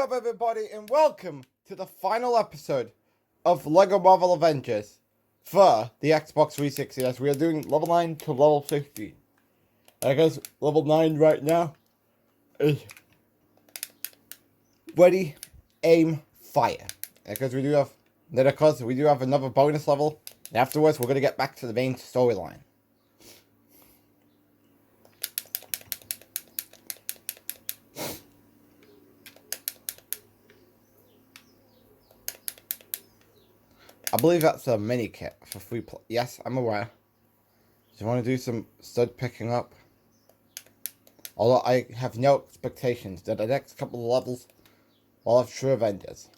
up, everybody, and welcome to the final episode of LEGO Marvel Avengers for the Xbox 360, as we are doing level 9 to level 50. I guess level 9 right now is ready, aim, fire. Because we do have, then of course we do have another bonus level, and afterwards we're going to get back to the main storyline. I believe that's a mini kit for free play. Yes, I'm aware. Just want to do some stud picking up. Although I have no expectations that the next couple of levels will have true Avengers.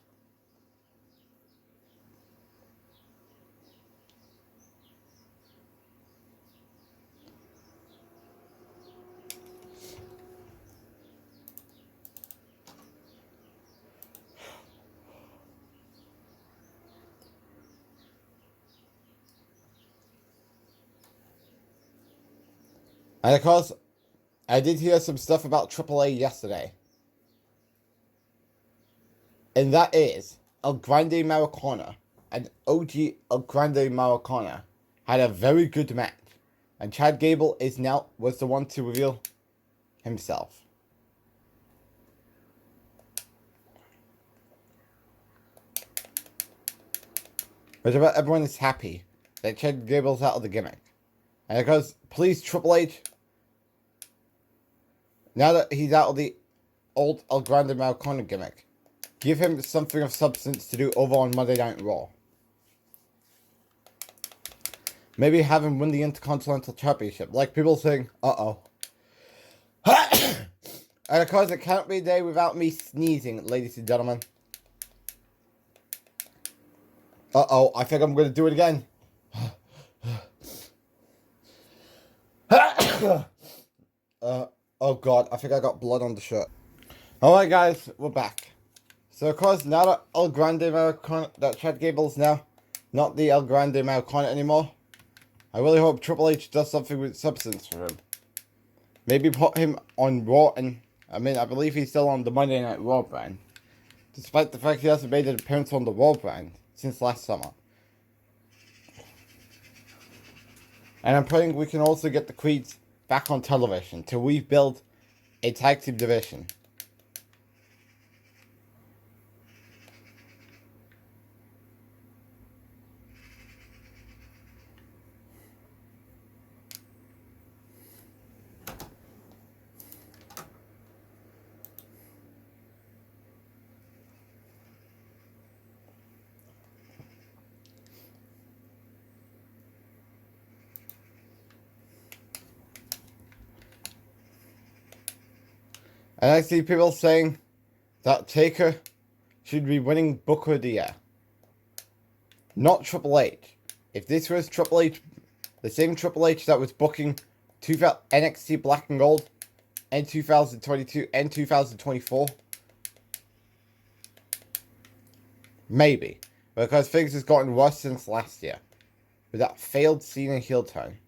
And of course, I did hear some stuff about AAA yesterday. And that is, El Grande Maracana and OG El Grande Maracana had a very good match. And Chad Gable was the one to reveal himself. But about everyone is happy that Chad Gable's out of the gimmick. And because, please, Triple H, now that he's out of the old El Grande Maracana gimmick, give him something of substance to do over on Monday Night Raw. Maybe have him win the Intercontinental Championship, like people saying, uh-oh. And of course, it can't be a day without me sneezing, ladies and gentlemen. Uh-oh, I think I'm going to do it again. Oh god, I think I got blood on the shirt. Alright guys, we're back. So of course, now that El Grande Maracana, that Chad Gable's now not the El Grande Maracana anymore, I really hope Triple H does something with substance for him. Maybe put him on Raw, and I believe he's still on the Monday Night Raw brand, despite the fact he hasn't made an appearance on the Raw brand since last summer. And I'm praying we can also get the Creeds back on television to rebuild a tag team division. And I see people saying that Taker should be winning Booker of the Year. Not Triple H. If this was Triple H, the same Triple H that was booking NXT Black and Gold in 2022 and 2024, maybe. Because things has gotten worse since last year, with that failed Cena heel turn.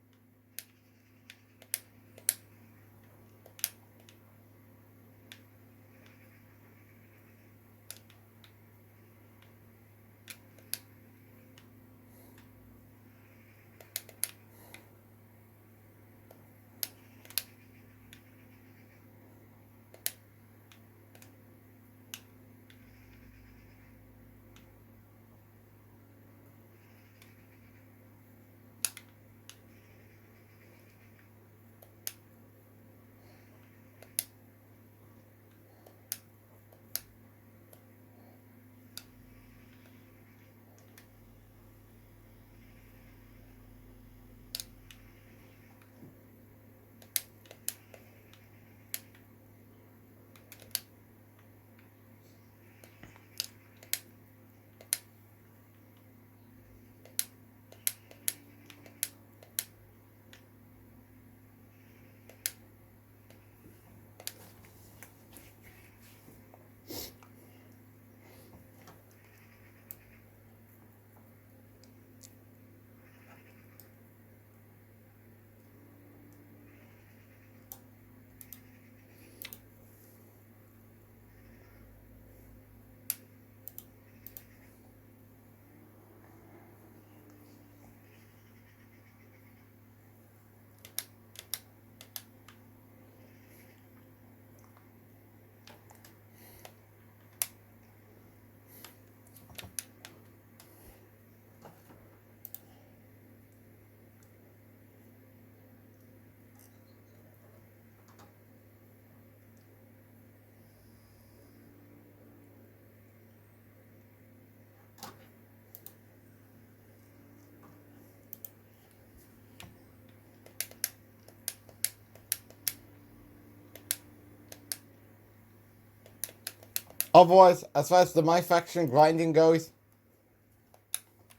Otherwise, as far as the My Faction grinding goes,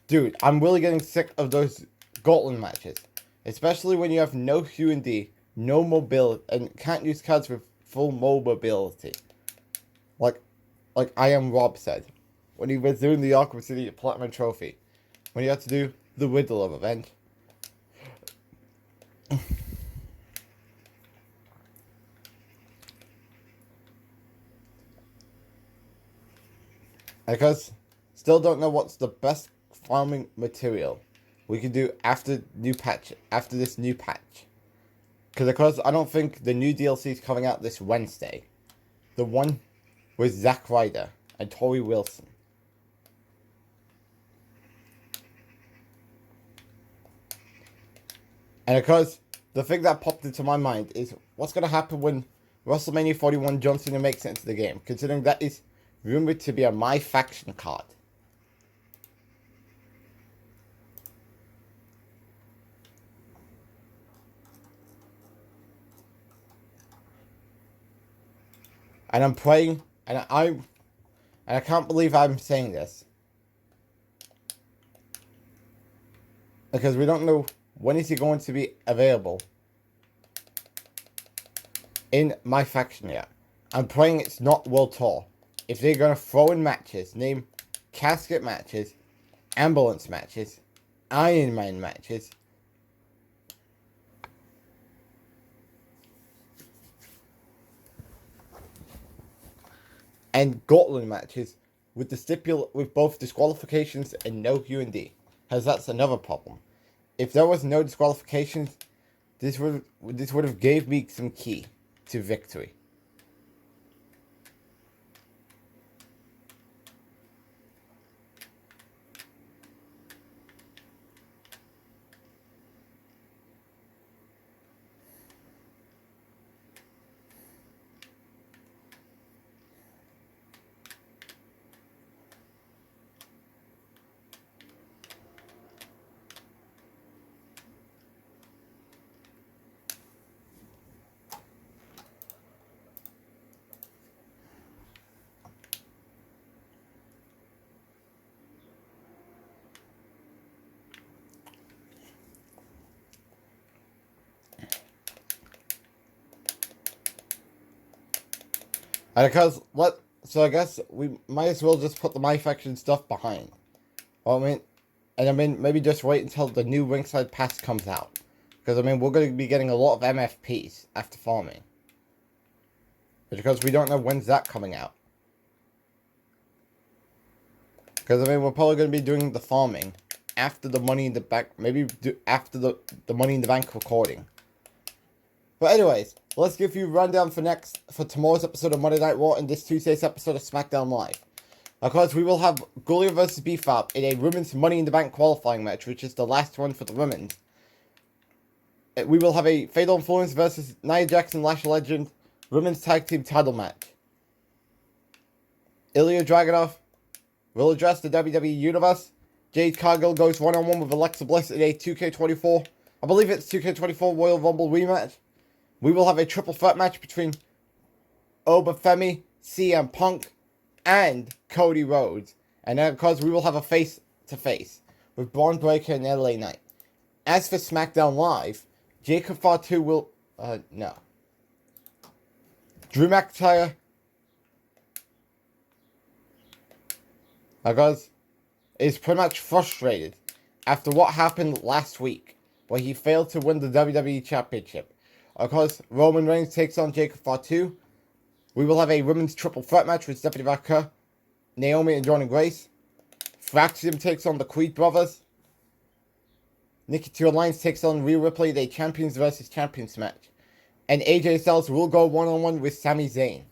dude, I'm really getting sick of those Gauntlet matches. Especially when you have no Q&D, no mobility, and can't use cards with full mobility. Like I Am Rob said, when he was doing the Arkham City Platinum Trophy. When you had to do the Riddler event. Because still don't know what's the best farming material we can do after this new patch. Because I don't think the new DLC is coming out this Wednesday. The one with Zack Ryder and Tori Wilson. And because the thing that popped into my mind is what's going to happen when WrestleMania 41 John Cena makes it into the game, considering that is rumored to be a My Faction card. And I'm praying, and I can't believe I'm saying this, because we don't know when is he going to be available in My Faction yet. I'm praying it's not World Tour. If they're going to throw in matches, name casket matches, ambulance matches, Iron Man matches, and Gauntlet matches with with both disqualifications and no Q&D, as that's another problem. If there was no disqualifications, this would have gave me some key to victory. And so I guess we might as well just put the My Faction stuff behind. Well, maybe just wait until the new Ringside Pass comes out. Because, we're going to be getting a lot of MFPs after farming. Because we don't know when's that coming out. Because, we're probably going to be doing the farming after the Money in the Bank, maybe after the Money in the Bank recording. But anyways, let's give you a rundown for tomorrow's episode of Monday Night Raw and this Tuesday's episode of SmackDown Live. Of course, we will have Gullia vs. BFAB in a women's Money in the Bank qualifying match, which is the last one for the women's. We will have a Fatal Influence versus Nia Jackson Lash Legend women's tag team title match. Ilya Dragunov will address the WWE Universe. Jade Cargill goes one-on-one with Alexa Bliss in a 2K24, I believe it's 2K24 Royal Rumble rematch. We will have a triple threat match between Obafemi, CM Punk, and Cody Rhodes. And then, of course, we will have a face-to-face with Braun Breaker and LA Knight. As for SmackDown Live, Jacob Fatu will... no. Drew McIntyre... Because is pretty much frustrated after what happened last week, where he failed to win the WWE Championship. Of course, Roman Reigns takes on Jacob Fatu. We will have a women's triple threat match with Stephanie Vaca, Naomi, and Jordan Grace. Fraxium takes on the Creed brothers. Nikki Two Alliance takes on Rhea Ripley, the Champions versus Champions match. And AJ Styles will go one-on-one with Sami Zayn.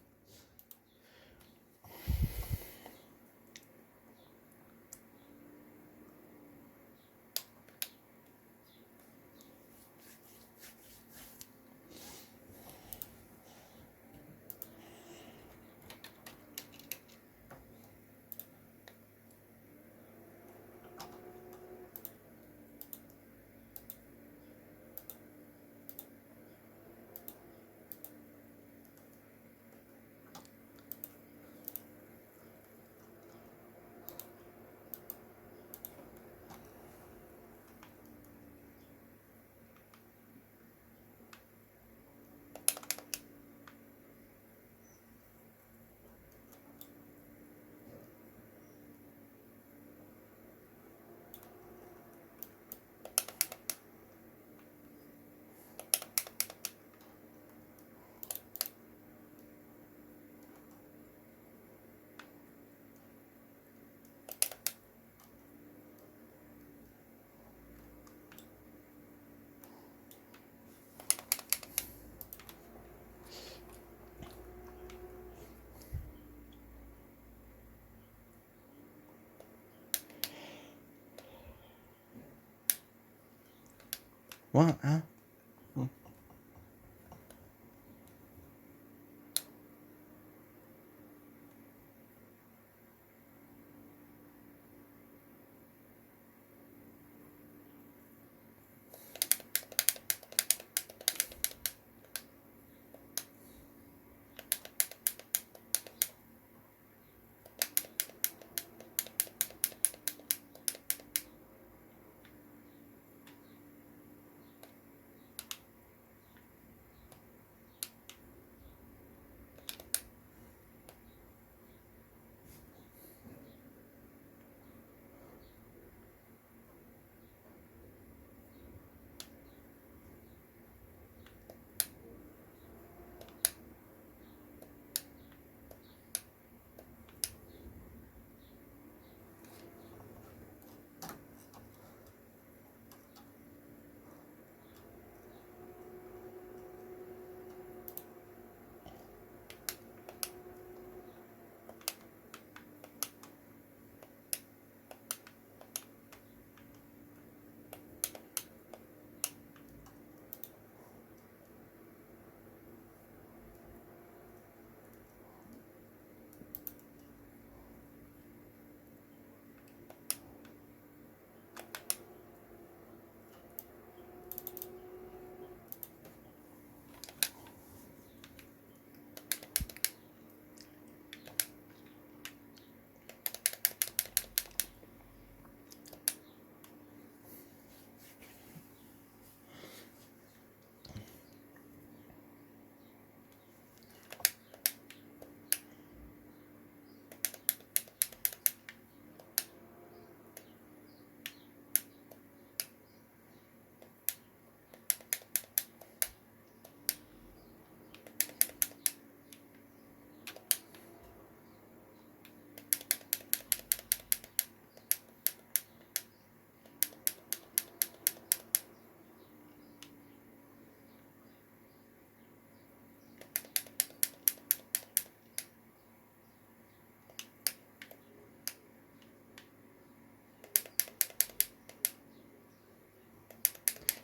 What? Huh?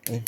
Eh.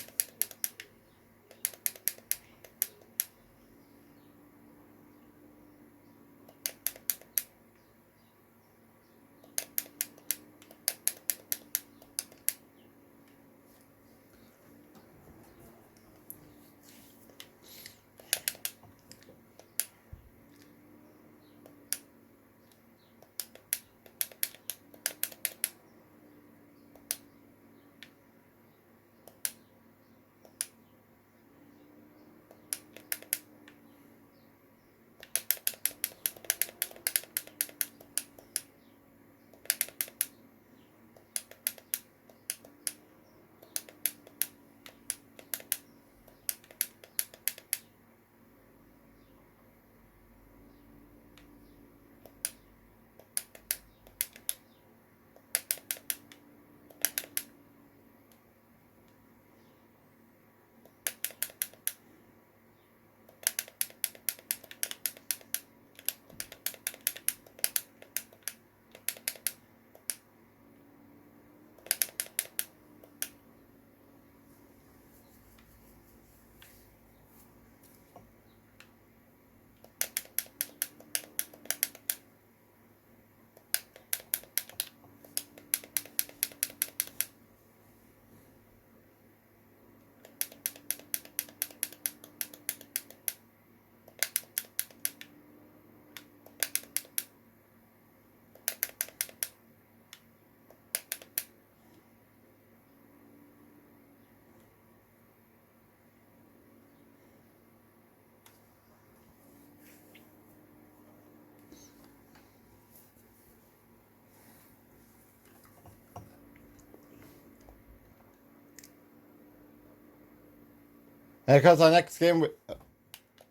And because our next game,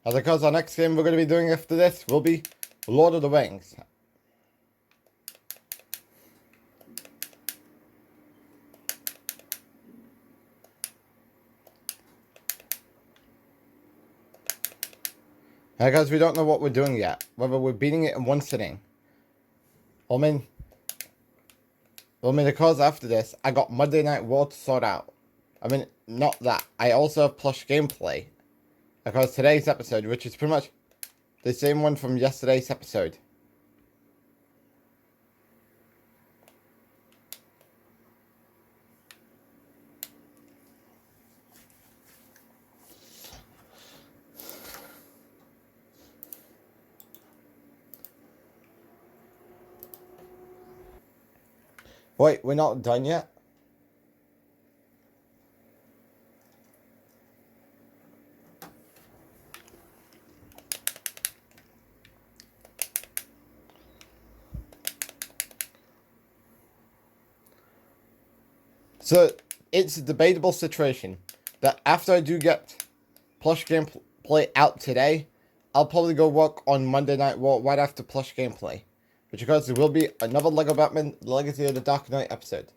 because our next game we're going to be doing after this will be Lord of the Rings. And because we don't know what we're doing yet, whether we're beating it in one sitting. I mean, because after this, I got Monday Night Raw to sort out. I mean, not that. I also have plush gameplay. Because today's episode, which is pretty much the same one from yesterday's episode. Wait, we're not done yet? So, it's a debatable situation that after I do get plush gameplay out today, I'll probably go work on Monday Night Raw right after plush gameplay. Which because there will be another Lego Batman Legacy of the Dark Knight episode.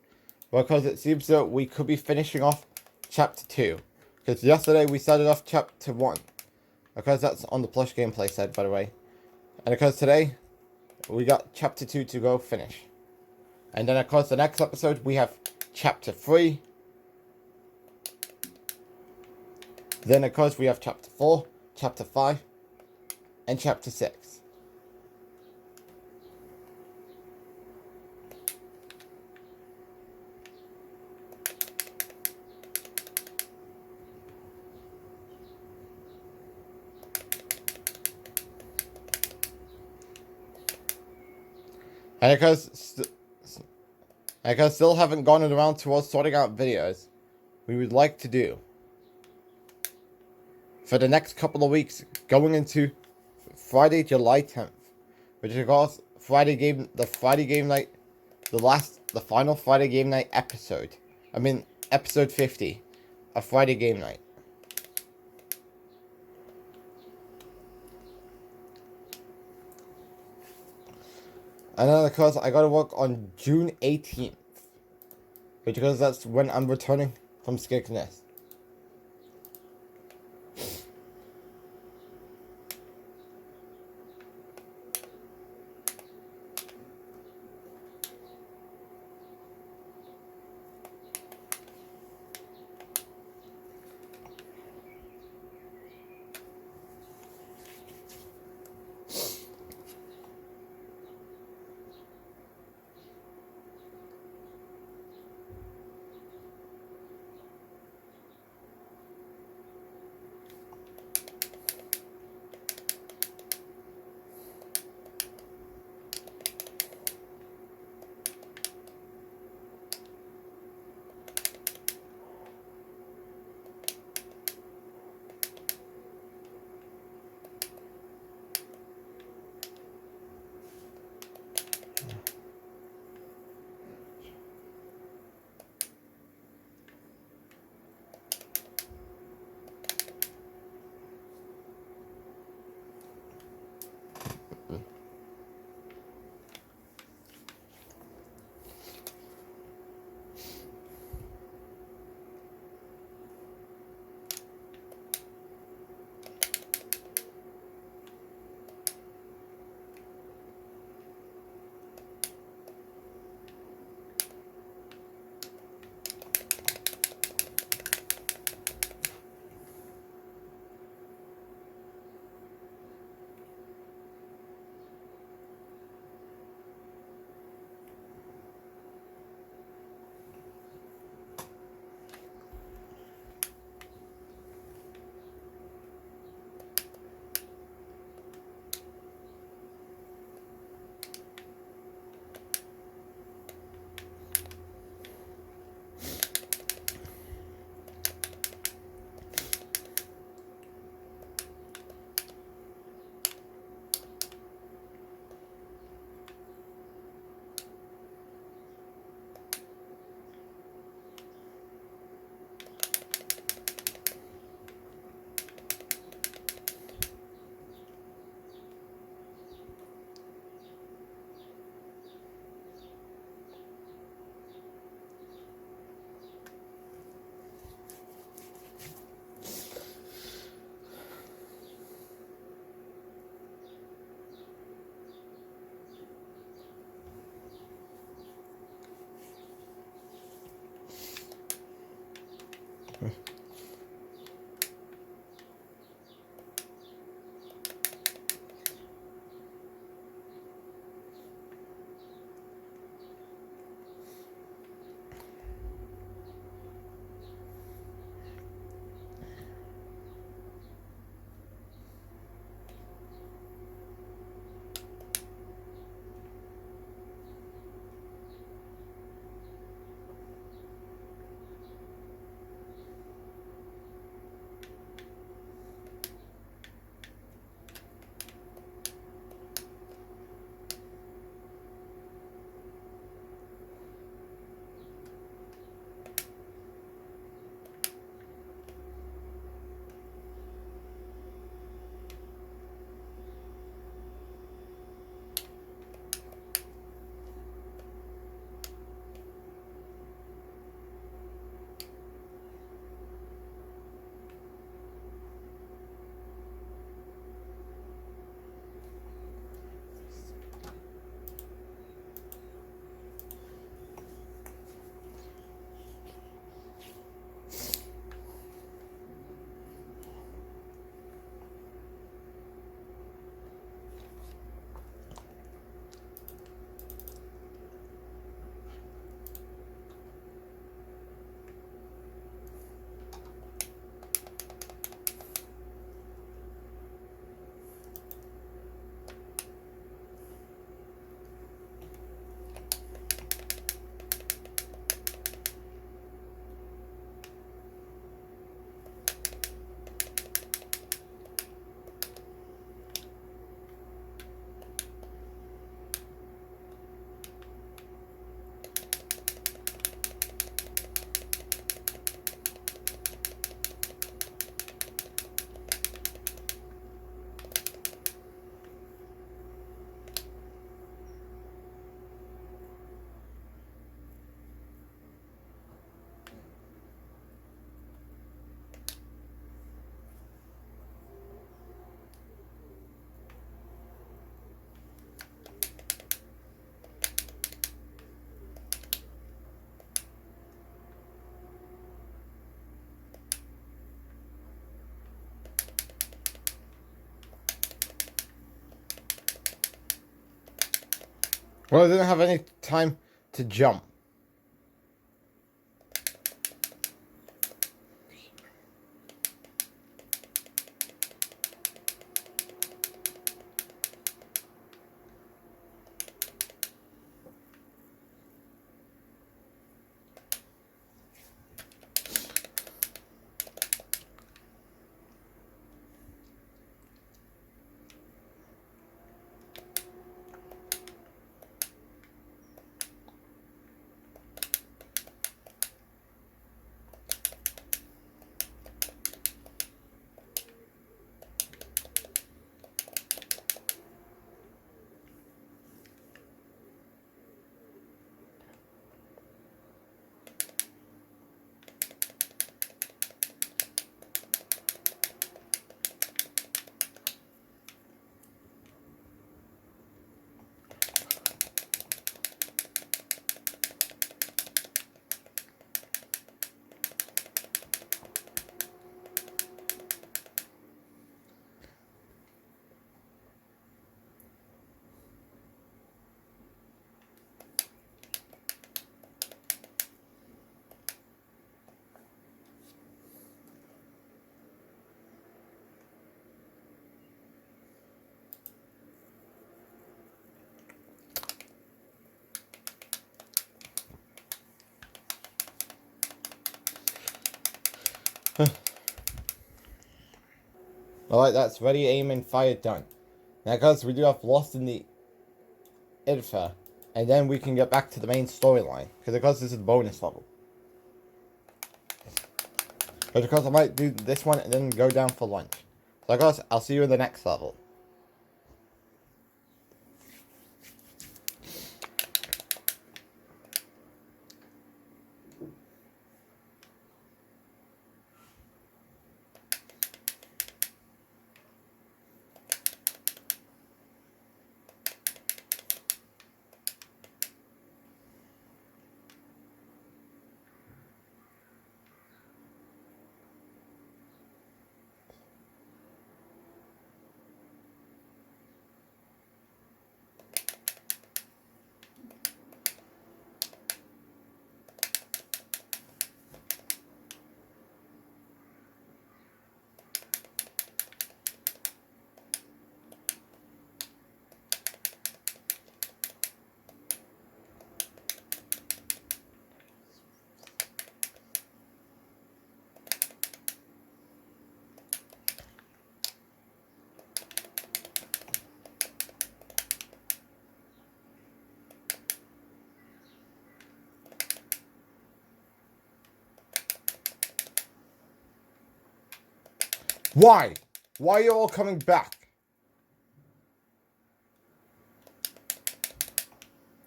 Because it seems that we could be finishing off Chapter 2. Because yesterday we started off Chapter 1. Because that's on the plush gameplay side, by the way. And because today, we got Chapter 2 to go finish. And then of course the next episode we have Chapter 3. Then of course we have Chapter 4, Chapter 5, and Chapter 6. And because still haven't gone around towards sorting out videos we would like to do for the next couple of weeks going into Friday, July 10th, which is of course the Friday game night, the final Friday game night episode. I mean, episode 50 of Friday game night. And then of course I gotta work on June 18th, because that's when I'm returning from Skegness. Well, I didn't have any time to jump. Alright, that's ready, aim, and fire done. Now guys, we do have Lost in the Ether, and then we can get back to the main storyline, because of course this is the bonus level. But of course I might do this one and then go down for lunch. So guys, I'll see you in the next level. Why? Why are you all coming back?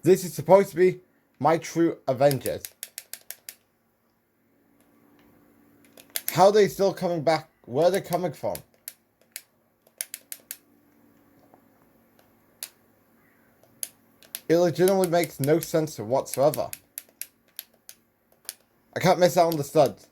This is supposed to be my true Avengers. How are they still coming back? Where are they coming from? It legitimately makes no sense whatsoever. I can't miss out on the studs.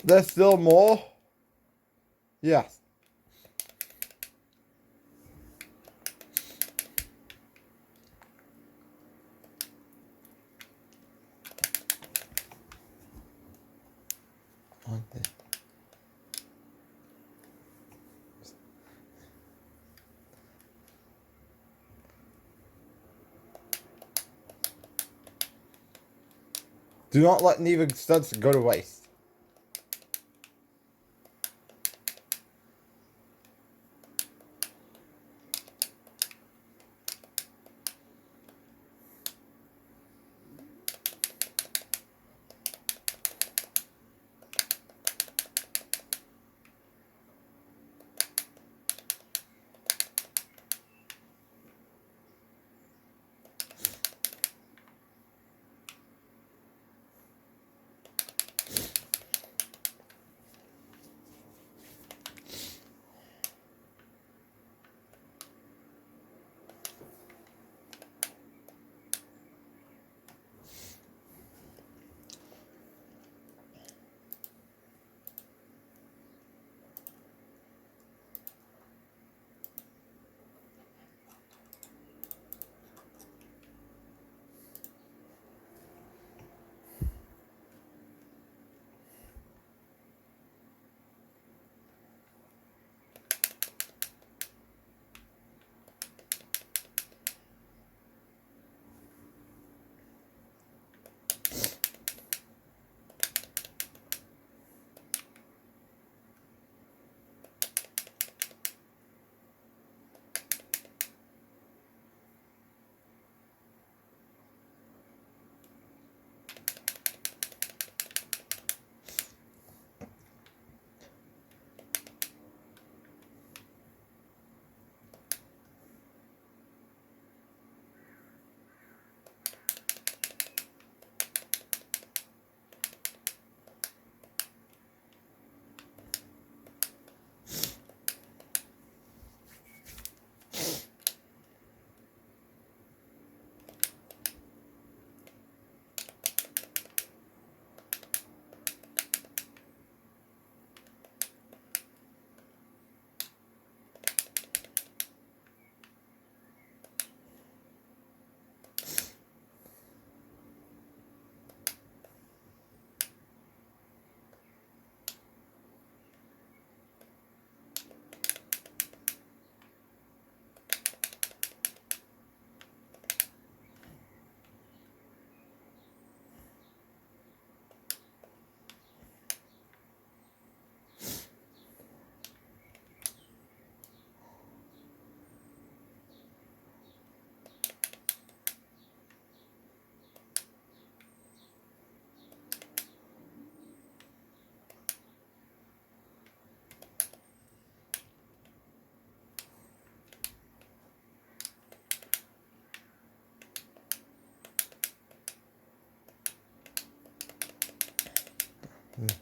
There's still more? Yes. Do not let neither studs go to waste. It.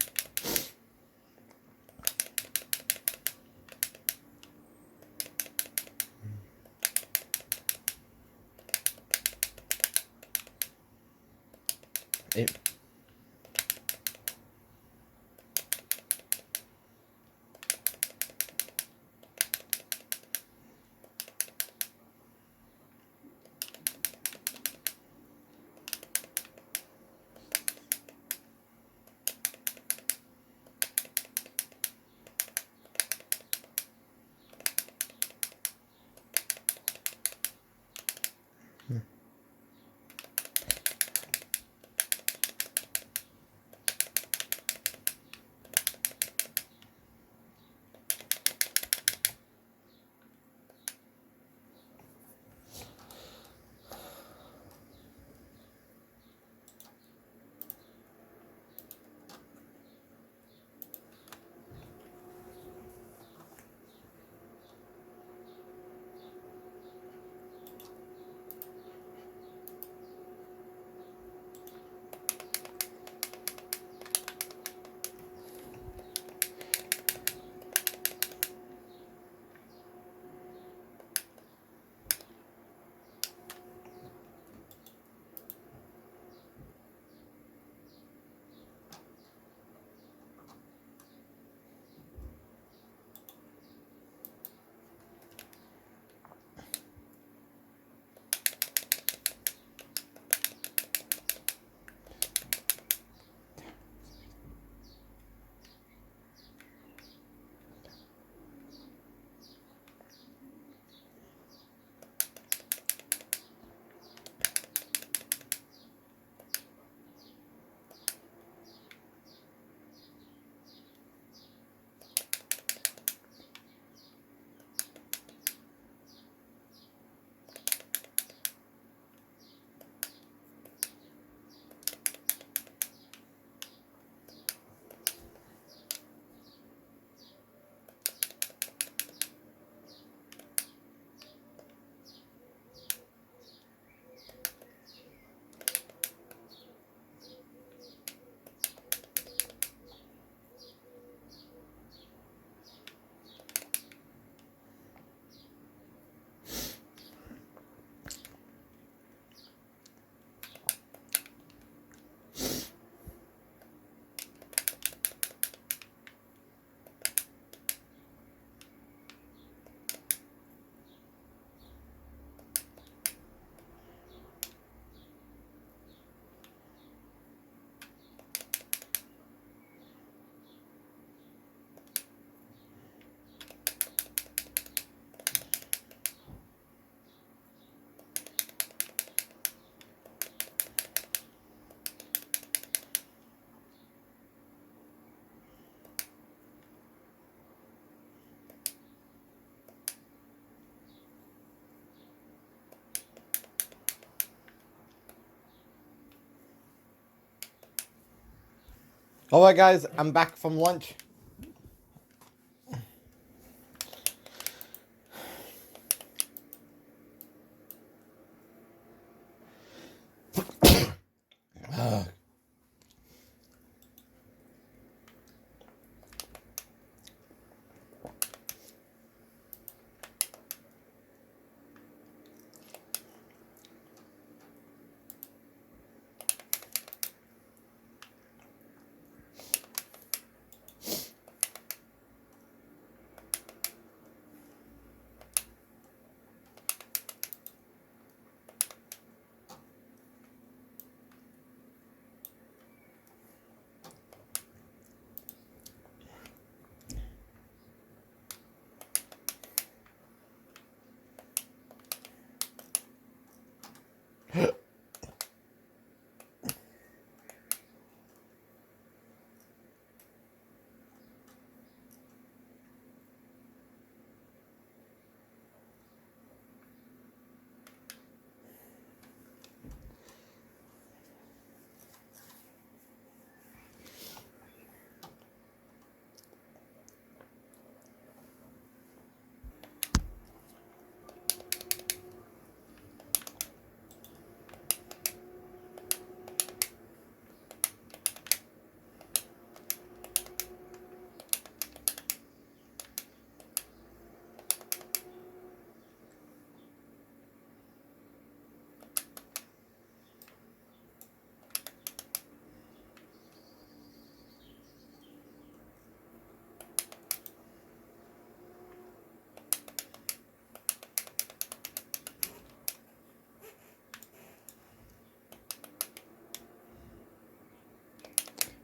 Alright guys, I'm back from lunch.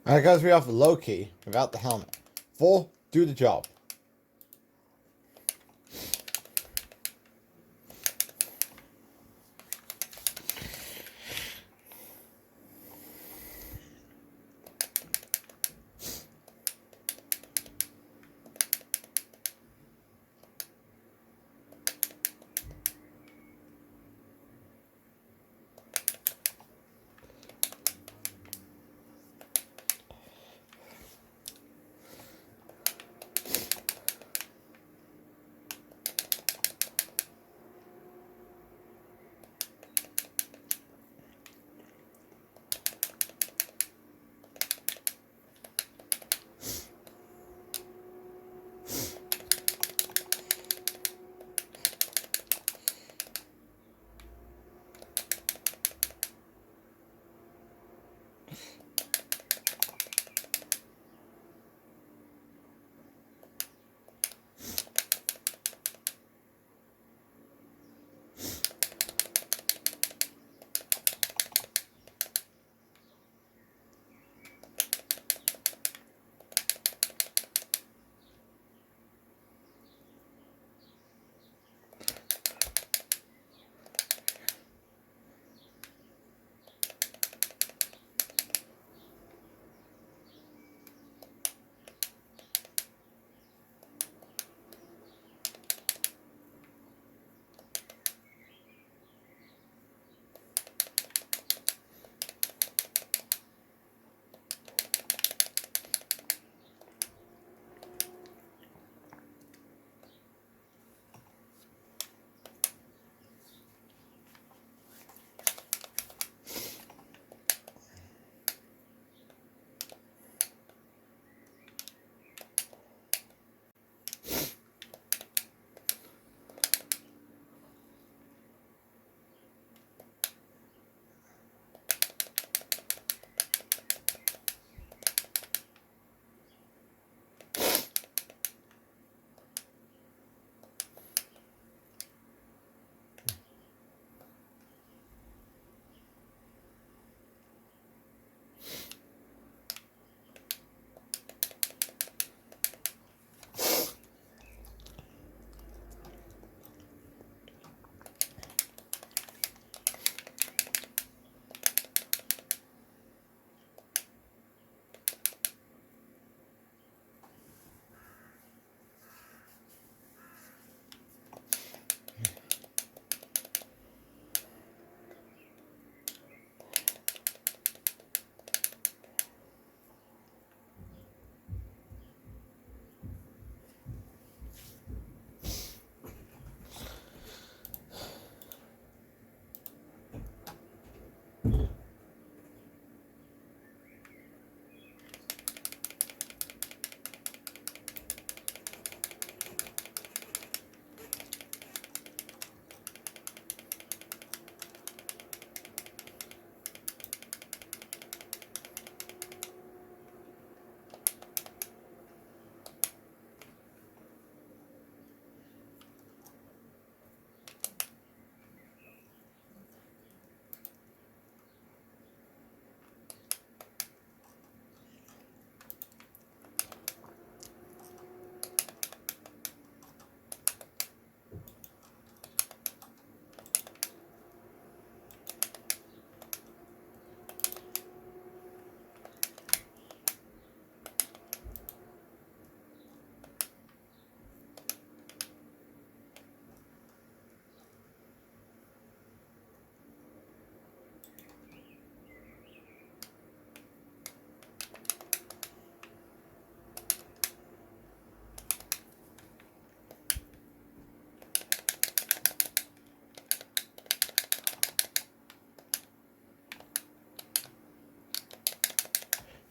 Alright guys, we have Loki without the helmet. 4, do the job.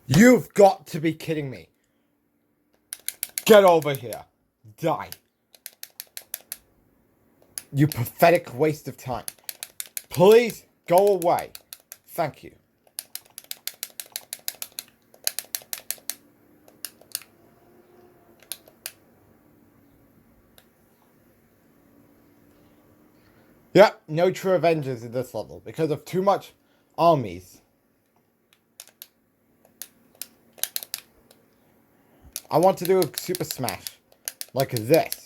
You've got to be kidding me. Get over here. Die. You pathetic waste of time. Please go away. Thank you. Yep, no true Avengers in this level because of too much armies. I want to do a super smash. Like this.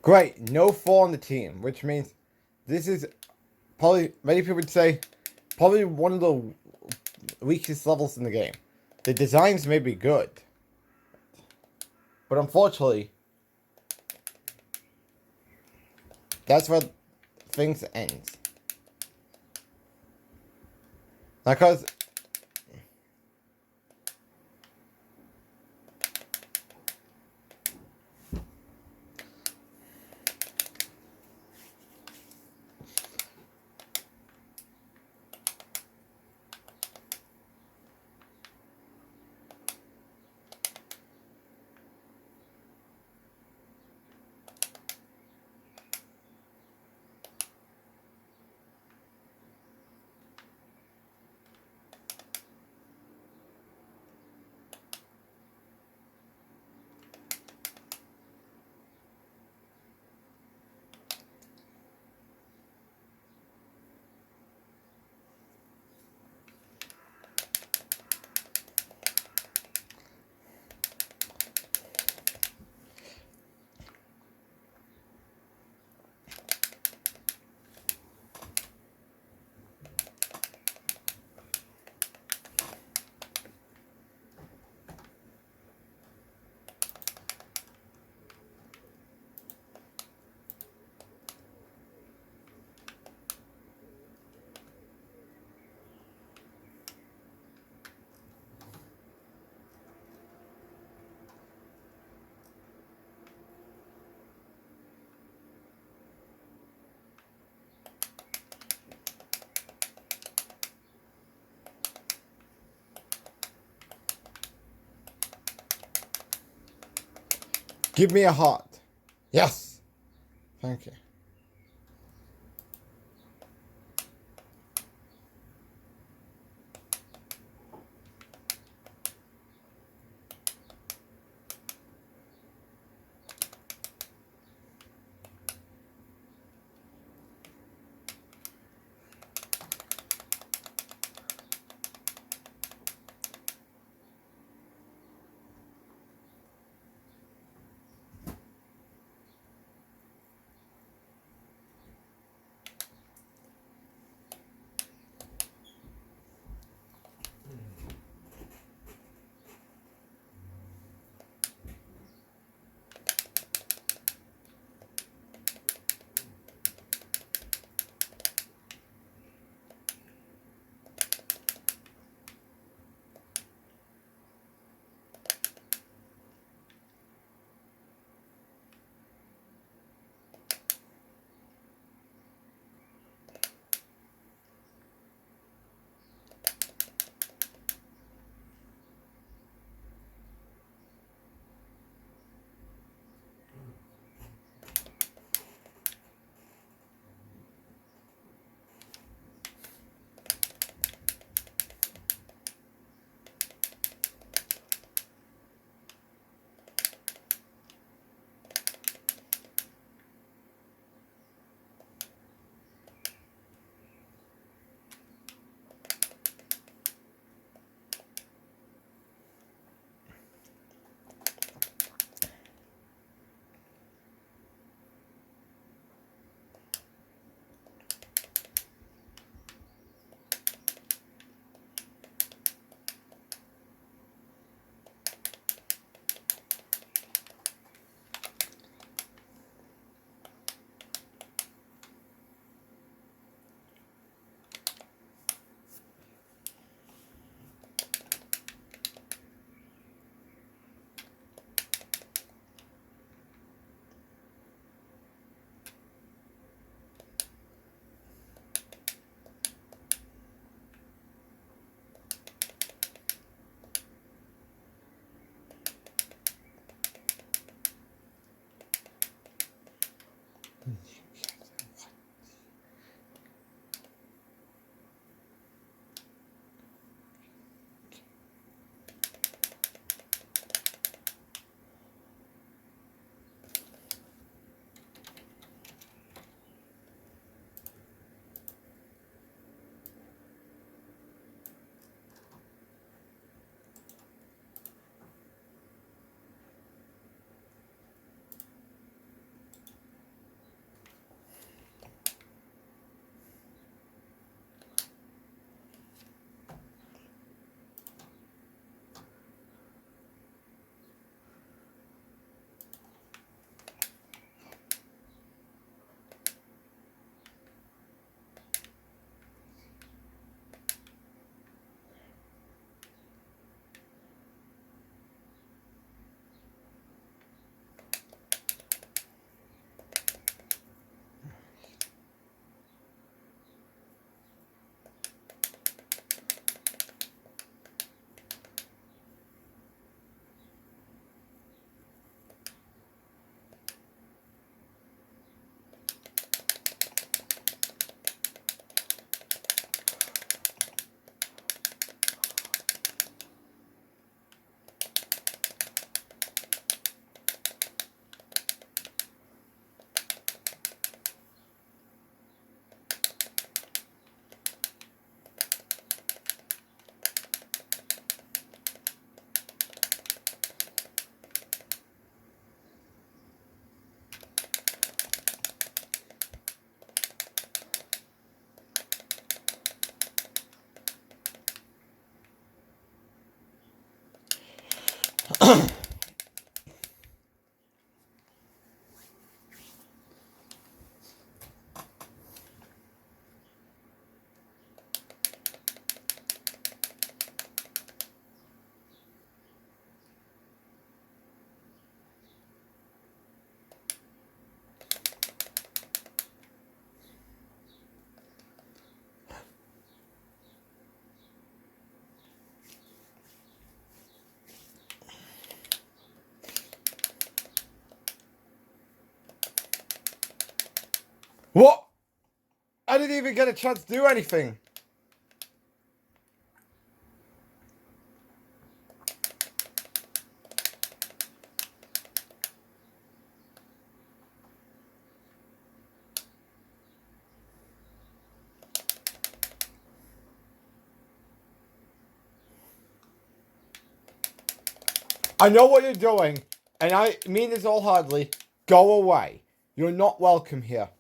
Great, no 4 on the team, which means this is probably, many people would say, probably one of the weakest levels in the game. The designs may be good, but unfortunately, that's where things end. Because give me a heart. Yes. Thank you. What? I didn't even get a chance to do anything. I know what you're doing, and I mean this wholeheartedly. Go away. You're not welcome here.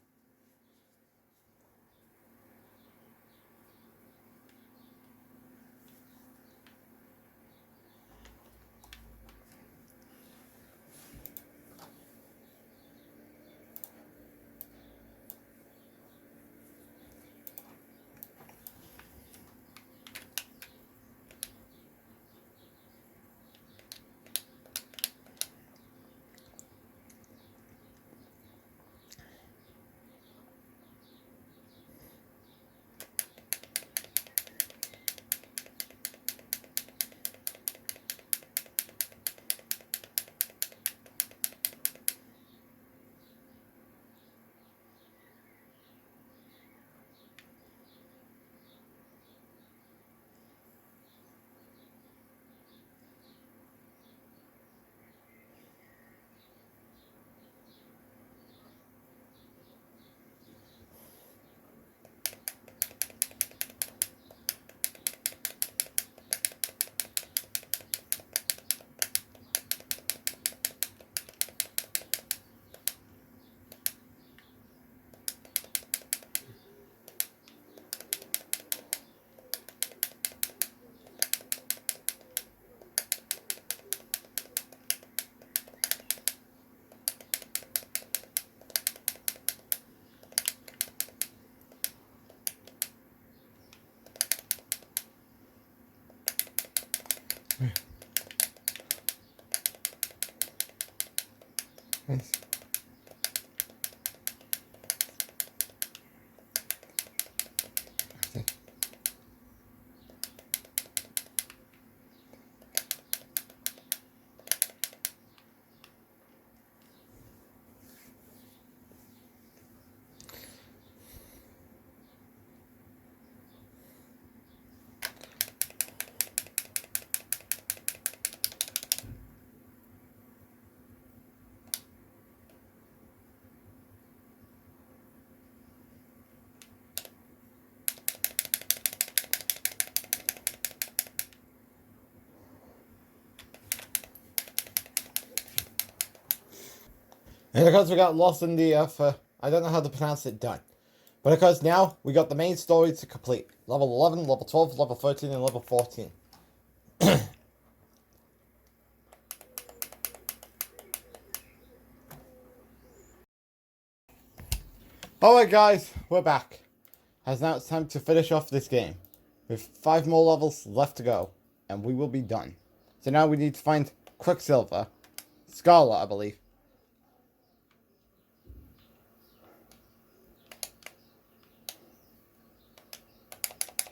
Nice. And because we got lost in the, I don't know how to pronounce it, done. But because now we got the main story to complete. Level 11, level 12, level 13, and level 14. Alright guys, we're back. As now it's time to finish off this game. With 5 more levels left to go. And we will be done. So now we need to find Quicksilver. Scarlet, I believe.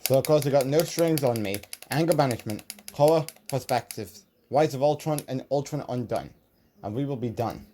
So of course I got No Strings on Me, Anger Management, Horror Perspectives, Rise of Ultron, and Ultron Undone. And we will be done.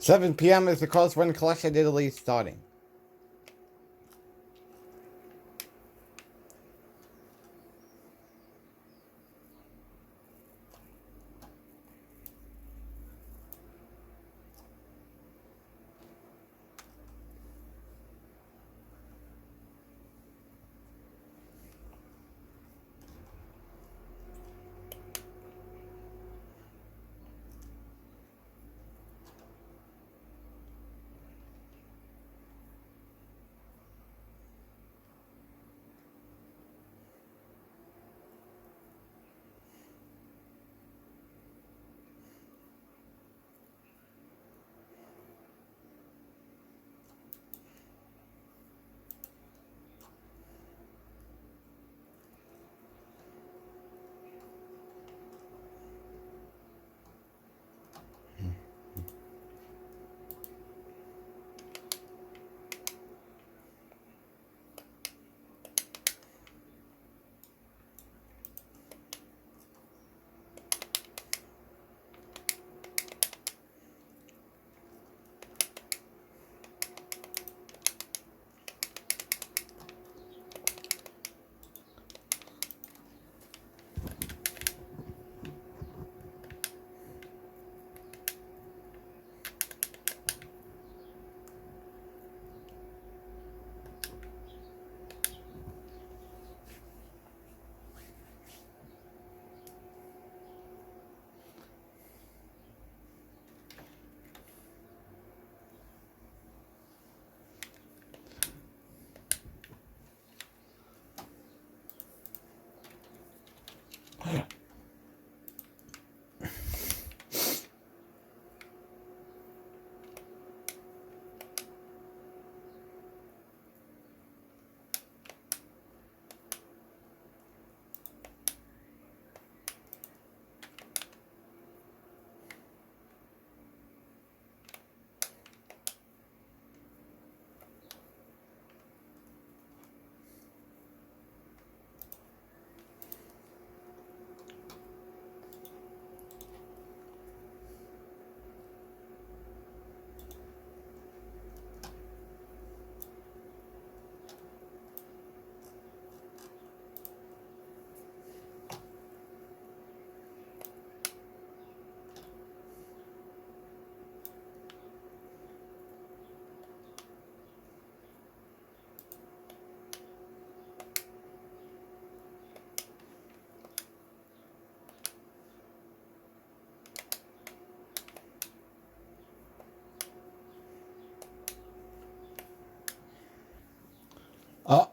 7 p.m. is of course when Clash of Italy is starting.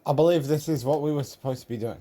I believe this is what we were supposed to be doing.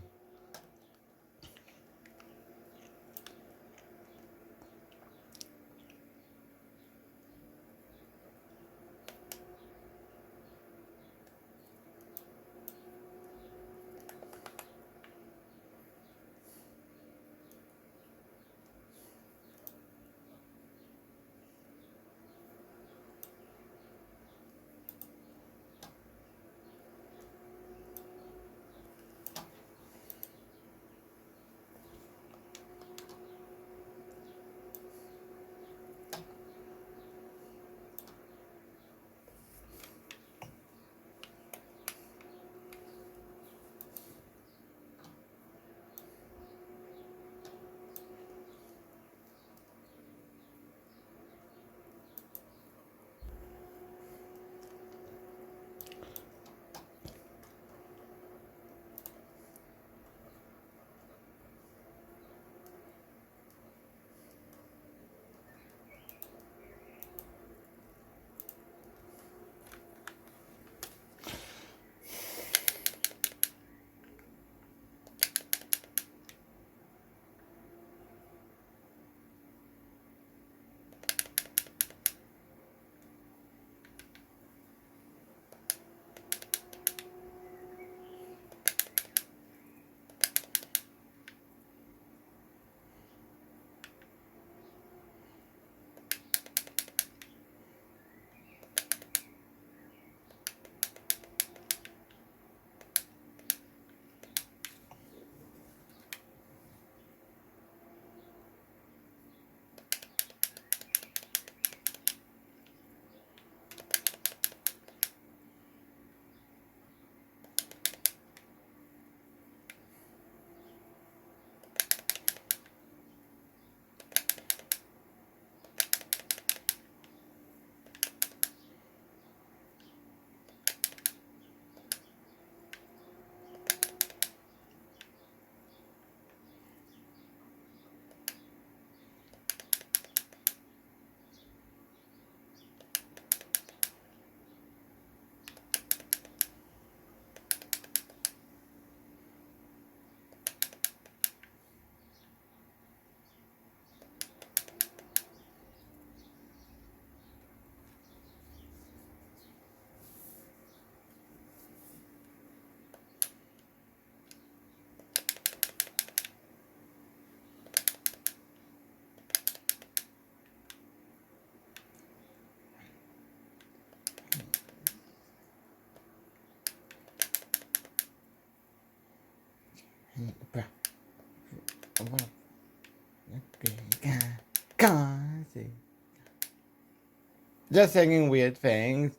Just singing weird things.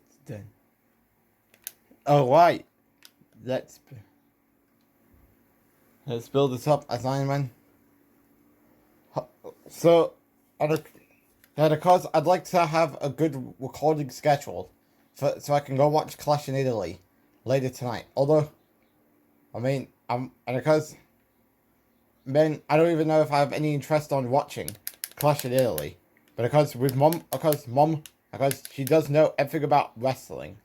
Alright. Let's build this up, assignment. So, and of course, I'd like to have a good recording schedule so I can go watch Clash in Italy later tonight. Although, I mean, and of course, then I don't even know if I have any interest on watching Clash in Italy. But because because she does know everything about wrestling.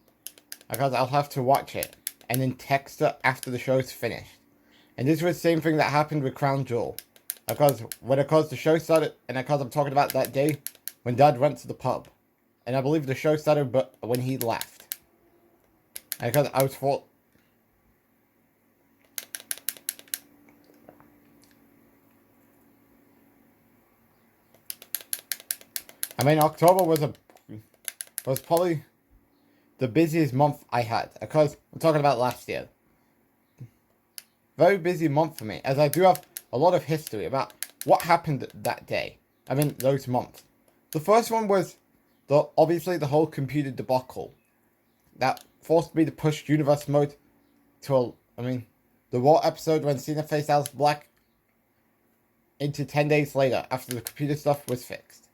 Because I'll have to watch it and then text her after the show's finished. And this was the same thing that happened with Crown Jewel. Because the show started, and because I'm talking about that day when Dad went to the pub. And I believe the show started but when he left. And because I was for I mean, October was probably the busiest month I had. Because I'm talking about last year. Very busy month for me, as I do have a lot of history about what happened that day. I mean, those months. The first one was obviously the whole computer debacle that forced me to push universe mode to the Raw episode when Cena faced Alice Black into 10 days later after the computer stuff was fixed.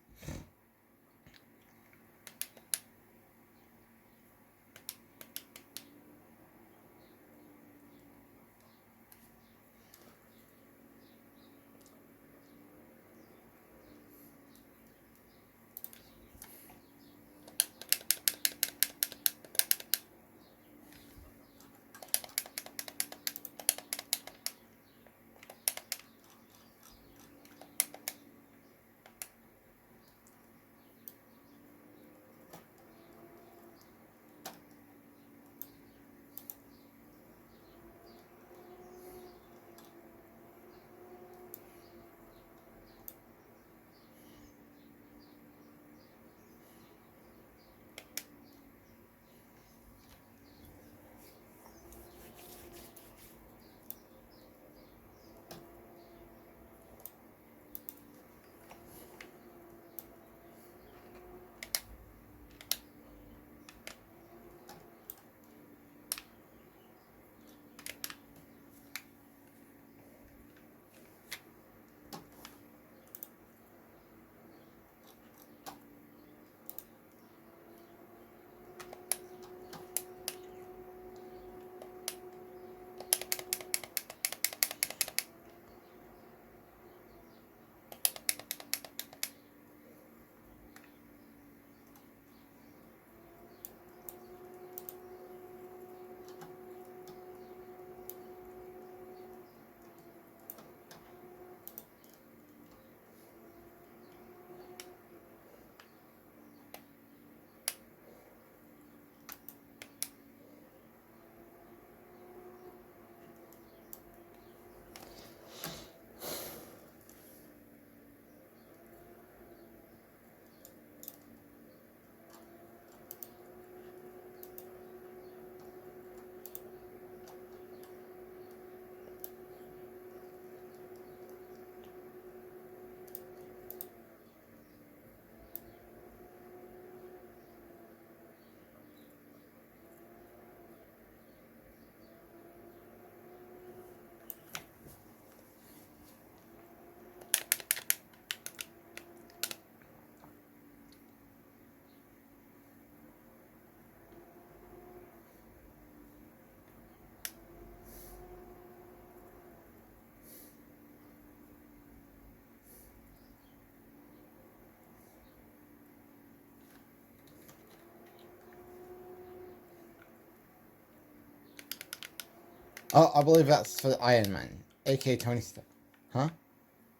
Oh, I believe that's for Iron Man, aka Tony Stark. Huh?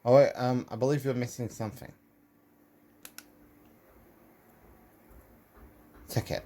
Oh wait, I believe you're missing something. Ticket.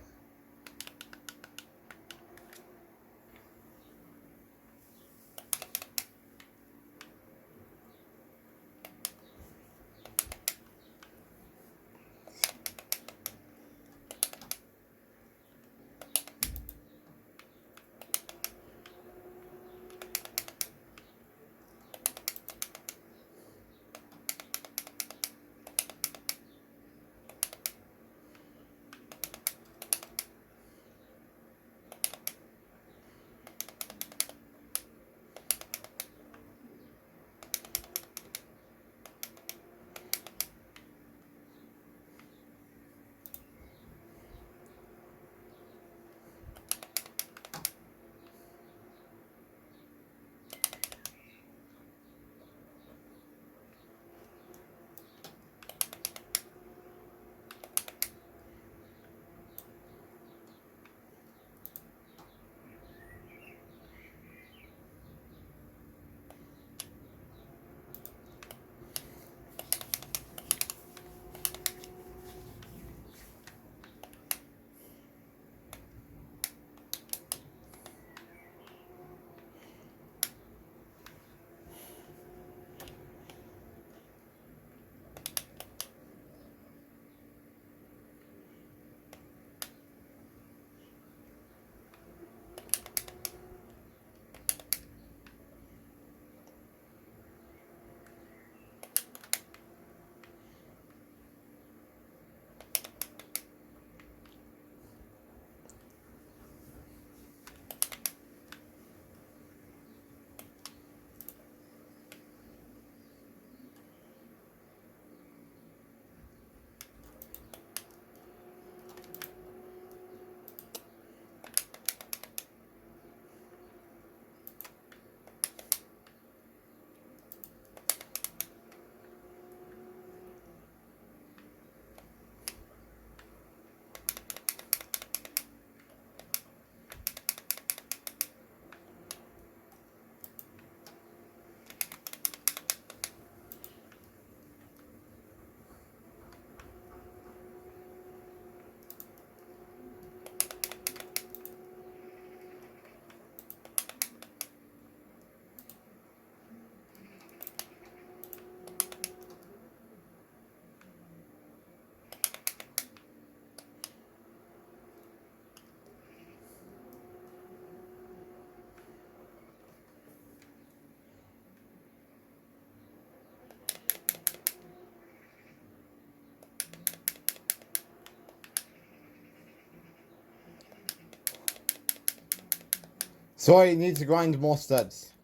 So I need to grind more studs.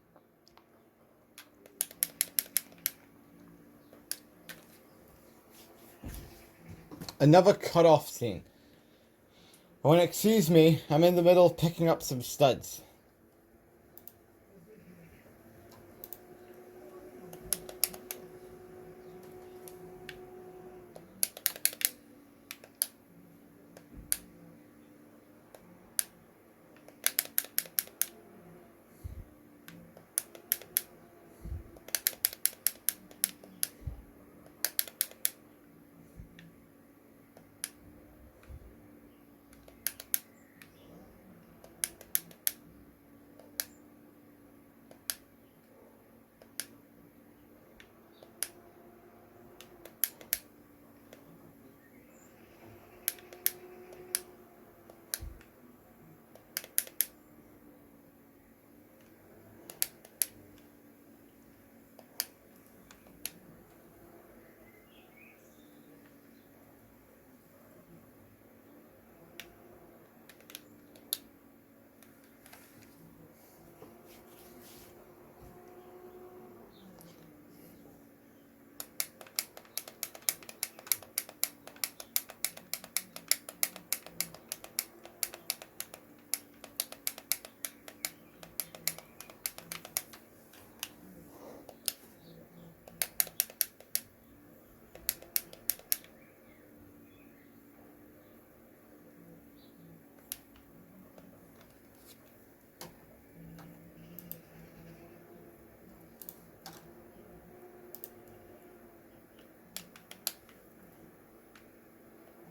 Another cut-off scene. When it sees me, I'm in the middle picking up some studs.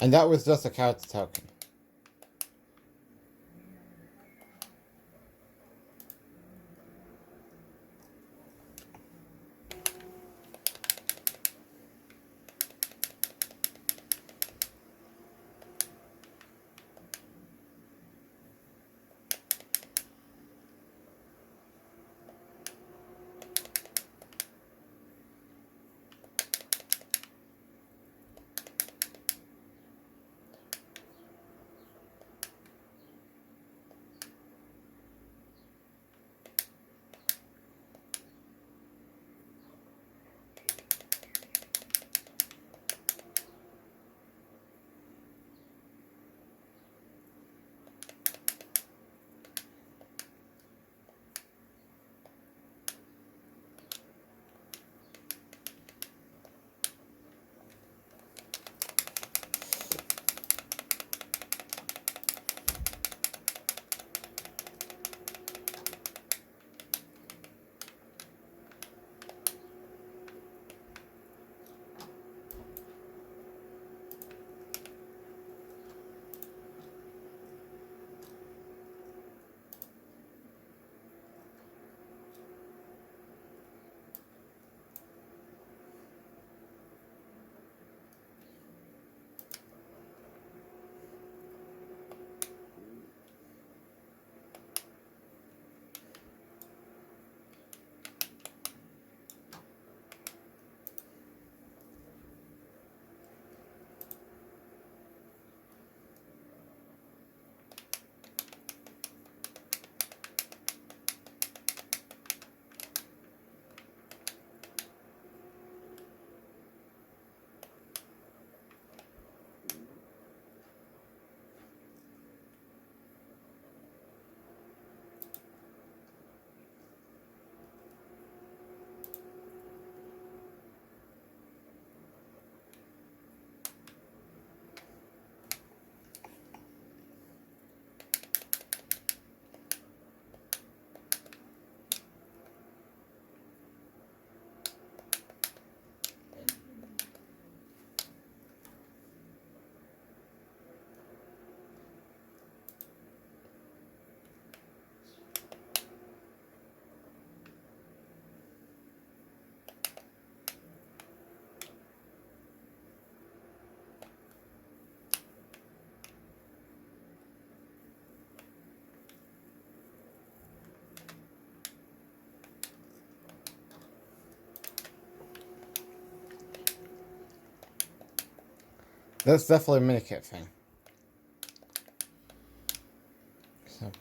And that was just a character token. That's definitely a minikit thing. So.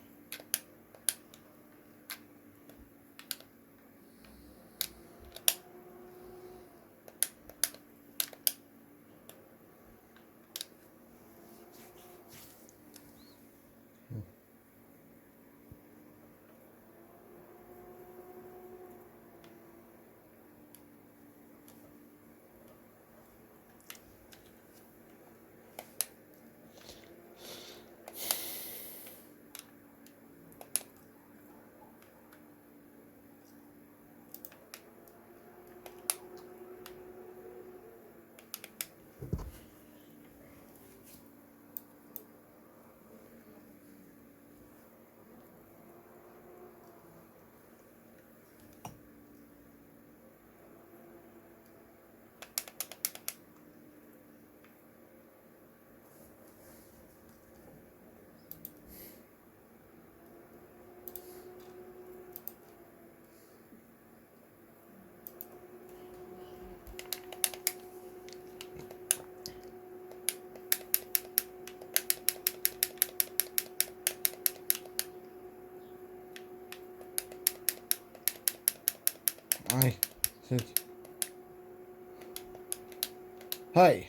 Hey.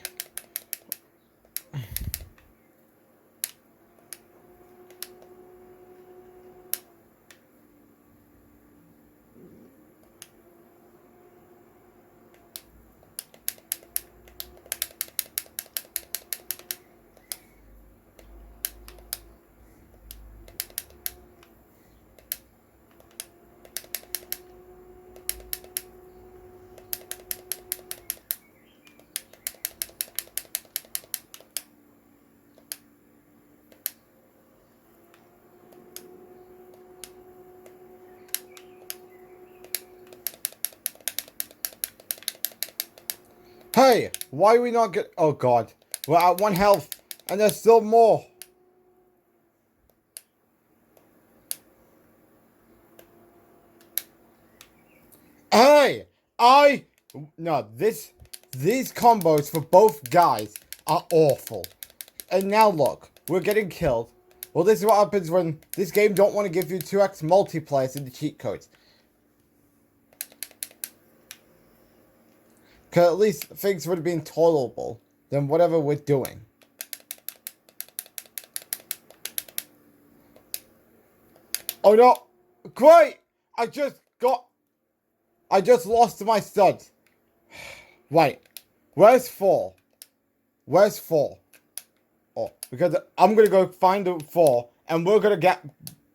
Hey, why are we not get? Oh God, we're at 1 health, and there's still more. Hey, no, these combos for both guys are awful. And now look, we're getting killed. Well, this is what happens when this game don't want to give you 2x multiplayers in the cheat codes. Because at least things would have been tolerable than whatever we're doing. Oh no! Great! I just lost my studs. Wait, where's 4? Where's 4? Oh, because I'm gonna go find the 4, and we're gonna get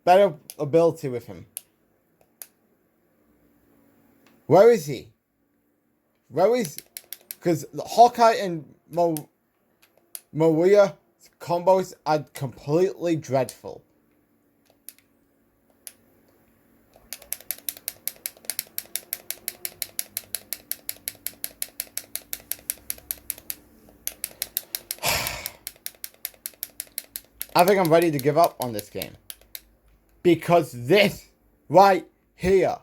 better ability with him. Where is he? Where is? Because Hawkeye and Maria combos are completely dreadful. I think I'm ready to give up on this game. Because this right here.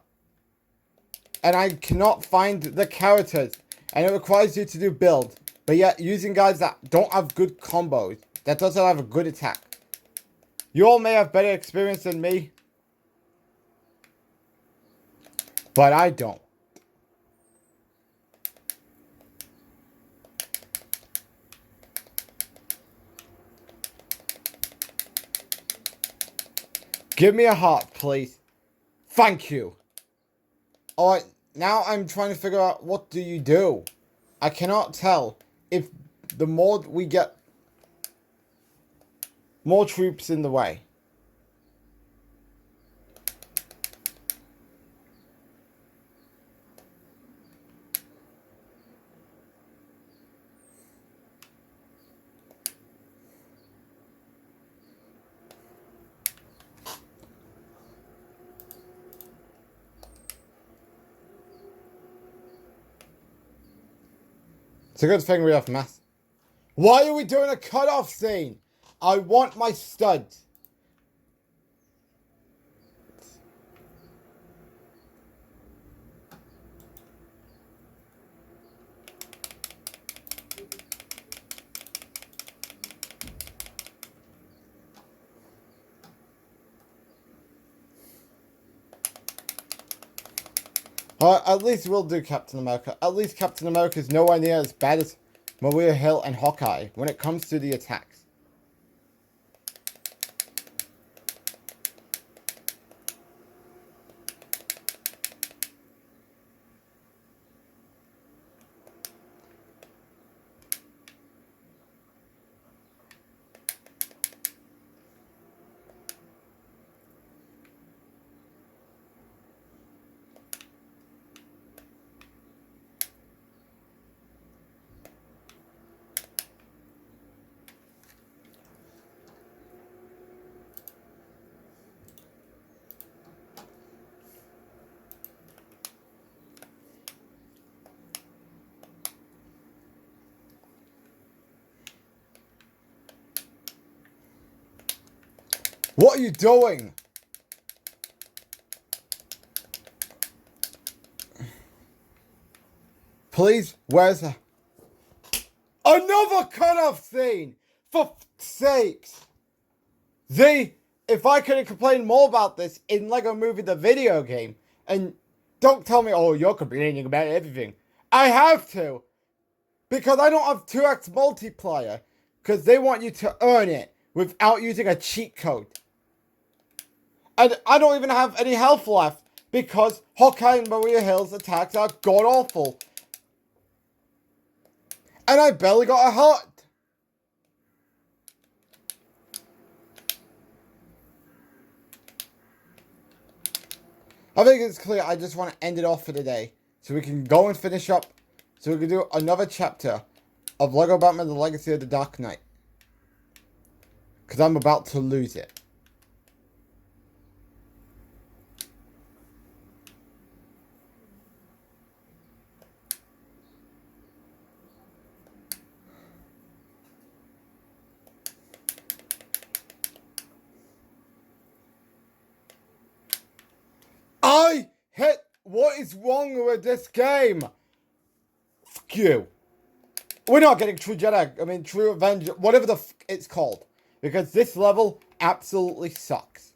And I cannot find the characters. And it requires you to do build. But yet using guys that don't have good combos. That doesn't have a good attack. You all may have better experience than me. But I don't. Give me a heart, please. Thank you. Alright, now I'm trying to figure out what do you do. I cannot tell if the more we get more troops in the way. It's a good thing we have math. Why are we doing a cutoff scene? I want my studs. At least we'll do Captain America. At least Captain America is nowhere near as bad as Maria Hill and Hawkeye when it comes to the attacks. What are you doing? Please, where's the... Another cutoff scene! For sakes! If I could have complained more about this in Lego Movie the video game, and Don't tell me, oh, you're complaining about everything. I have to. Because I don't have 2x multiplier. Because they want you to earn it without using a cheat code. And I don't even have any health left. Because Hawkeye and Maria Hill's attacks are god-awful. And I barely got a hurt. I think it's clear. I just want to end it off for today. So we can go and finish up. So we can do another chapter of Lego Batman: The Legacy of the Dark Knight. Because I'm about to lose it. I hit. What is wrong with this game? Fuck you. We're not getting True Jedi. I mean, True Avenger. Whatever the f it's called. Because this level absolutely sucks.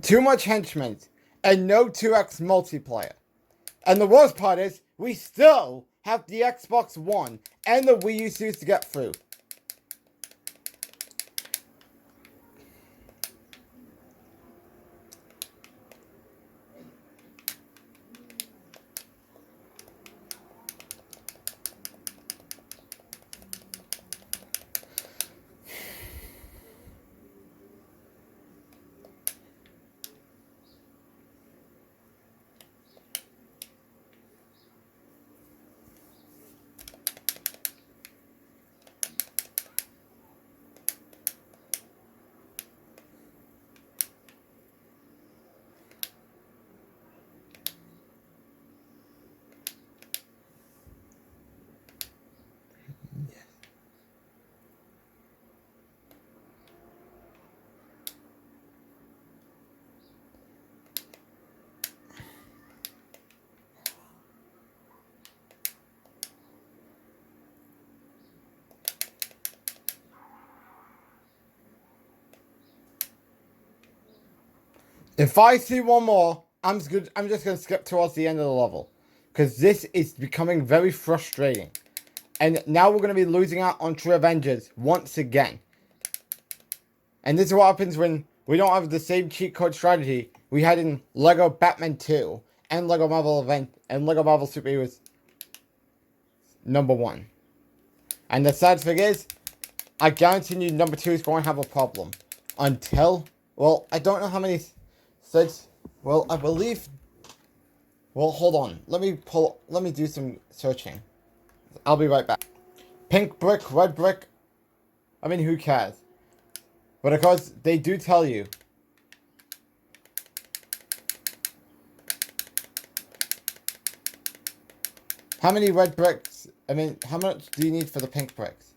Too much henchmen. And no 2x multiplayer. And the worst part is, we still have the Xbox One and the Wii U series to get through. If I see one more, I'm just going to skip towards the end of the level. Because this is becoming very frustrating. And now we're going to be losing out on True Avengers once again. And this is what happens when we don't have the same cheat code strategy we had in Lego Batman 2 and Lego Marvel Event and Lego Marvel Superheroes #1. And the sad thing is, I guarantee you #2 is going to have a problem. Until, well, I don't know how many sets, well, I believe, well, hold on. Let me do some searching. I'll be right back. Pink brick, red brick. I mean, who cares? But of course, they do tell you. How many red bricks? I mean, how much do you need for the pink bricks?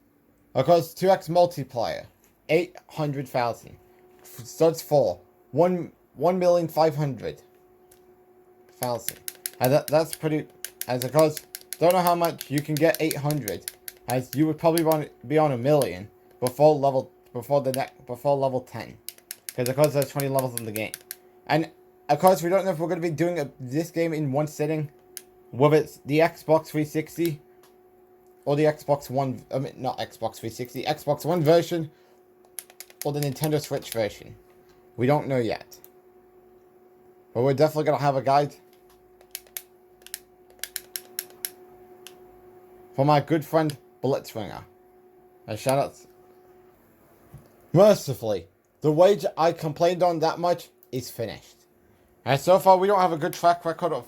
Of course, 2x multiplier. 800,000. So it's 4. 1,500,000. And that's pretty. As of course, don't know how much you can get 800. As you would probably want to be on 1,000,000 before level 10. Because of course there's 20 levels in the game. And of course we don't know if we're going to be doing this game in one sitting. Whether it's the Xbox 360 or the Xbox One, I mean not Xbox 360, Xbox One version or the Nintendo Switch version. We don't know yet. But we're definitely going to have a guide for my good friend Blitzwinger. And shout outs. Mercifully, the wage I complained on that much is finished. And so far we don't have a good track record of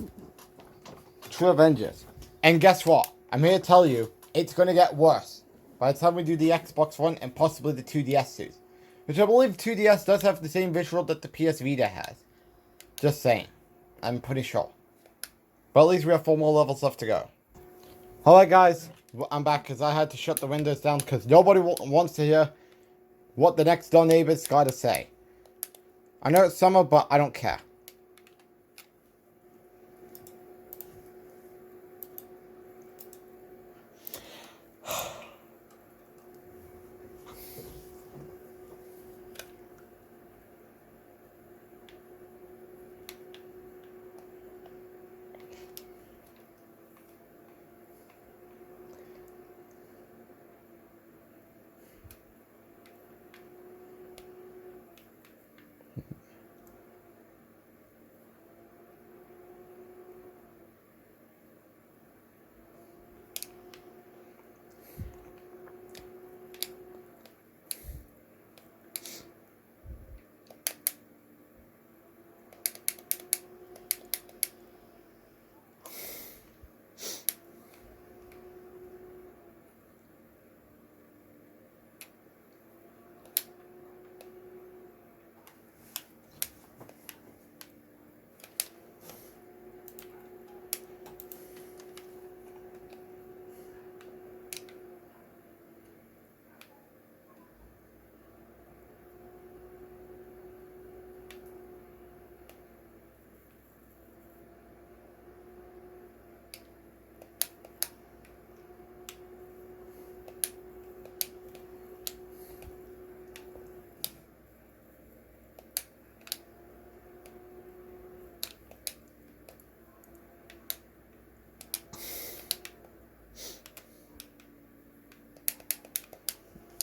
True Avengers. And guess what? I'm here to tell you, it's going to get worse by the time we do the Xbox One and possibly the 2DS series. Which I believe 2DS does have the same visual that the PS Vita has. Just saying. I'm pretty sure. But at least we have 4 more levels left to go. Alright guys, I'm back because I had to shut the windows down because nobody wants to hear what the next door neighbor's got to say. I know it's summer, but I don't care.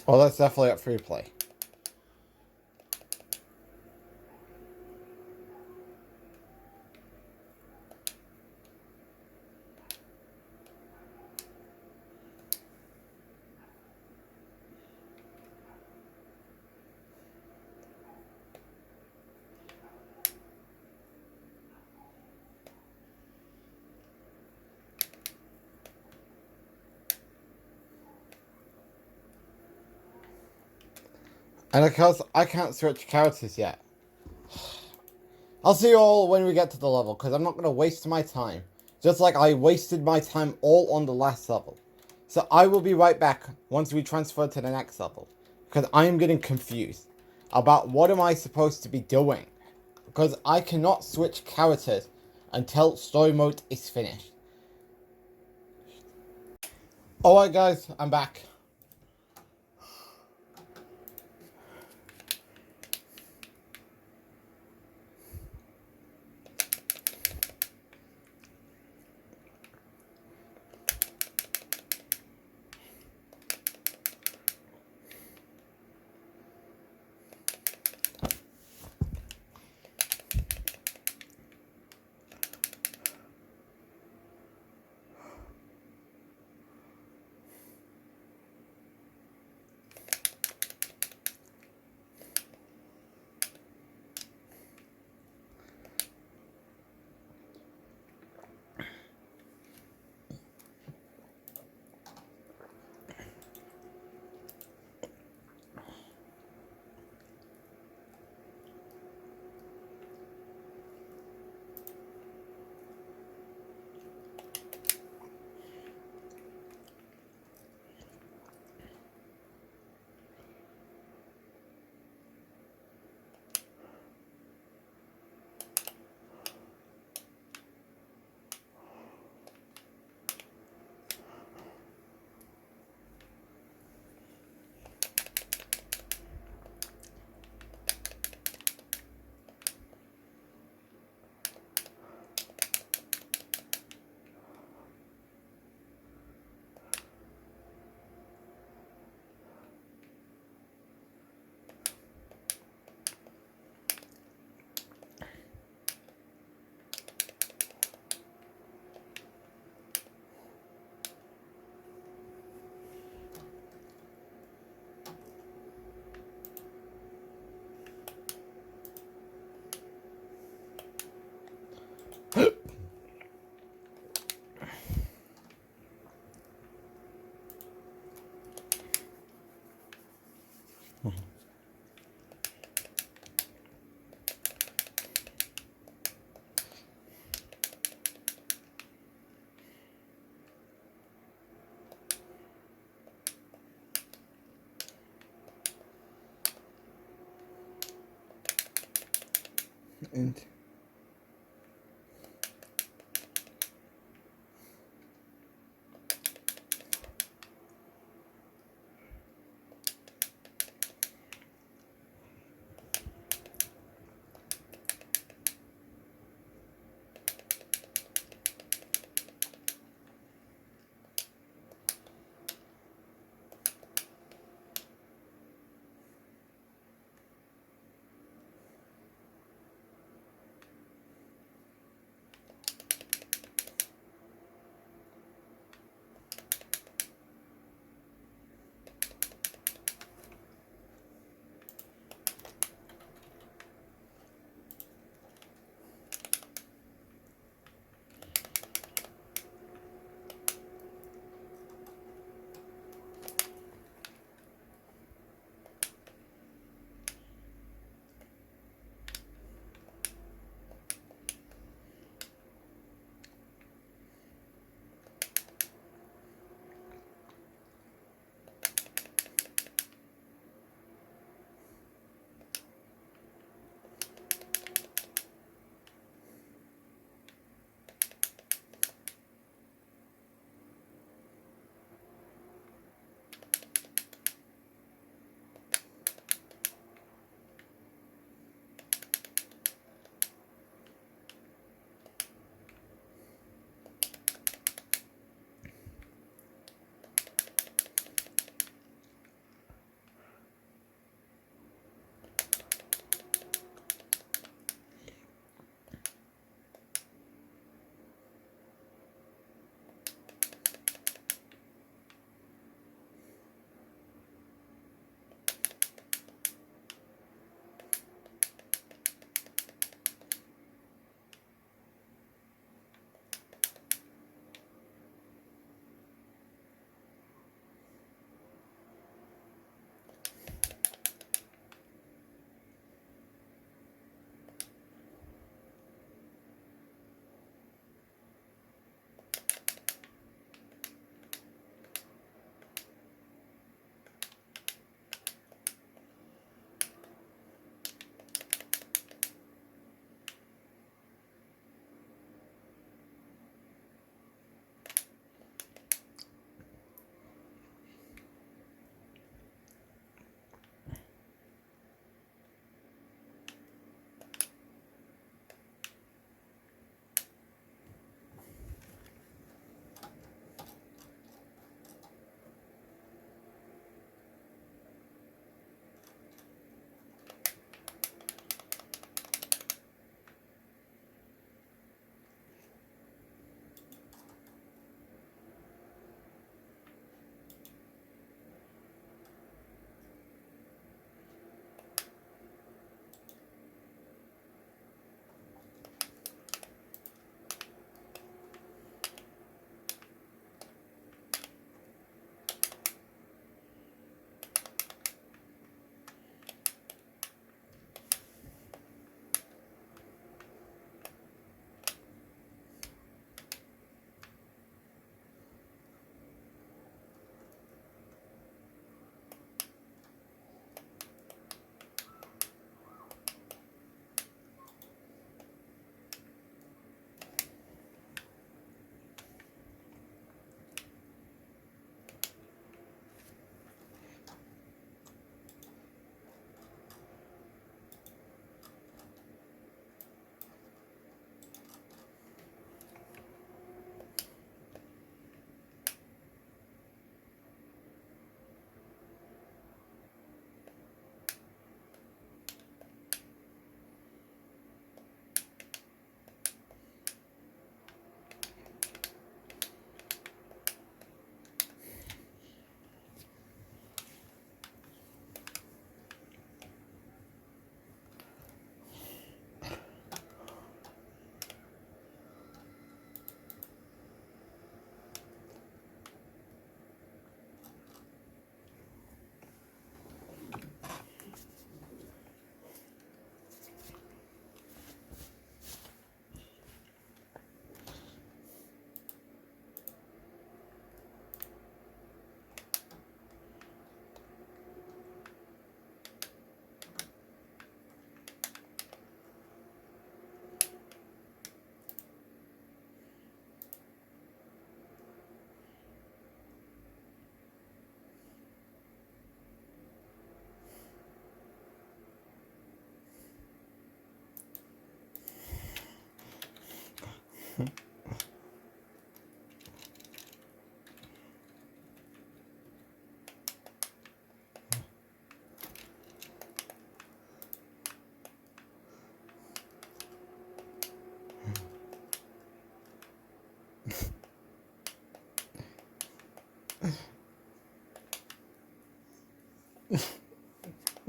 Well, that's definitely at free play. And of course, I can't switch characters yet. I'll see you all when we get to the level, because I'm not going to waste my time. Just like I wasted my time all on the last level. So I will be right back once we transfer to the next level. Because I am getting confused about what am I supposed to be doing. Because I cannot switch characters until story mode is finished. Alright guys, I'm back. And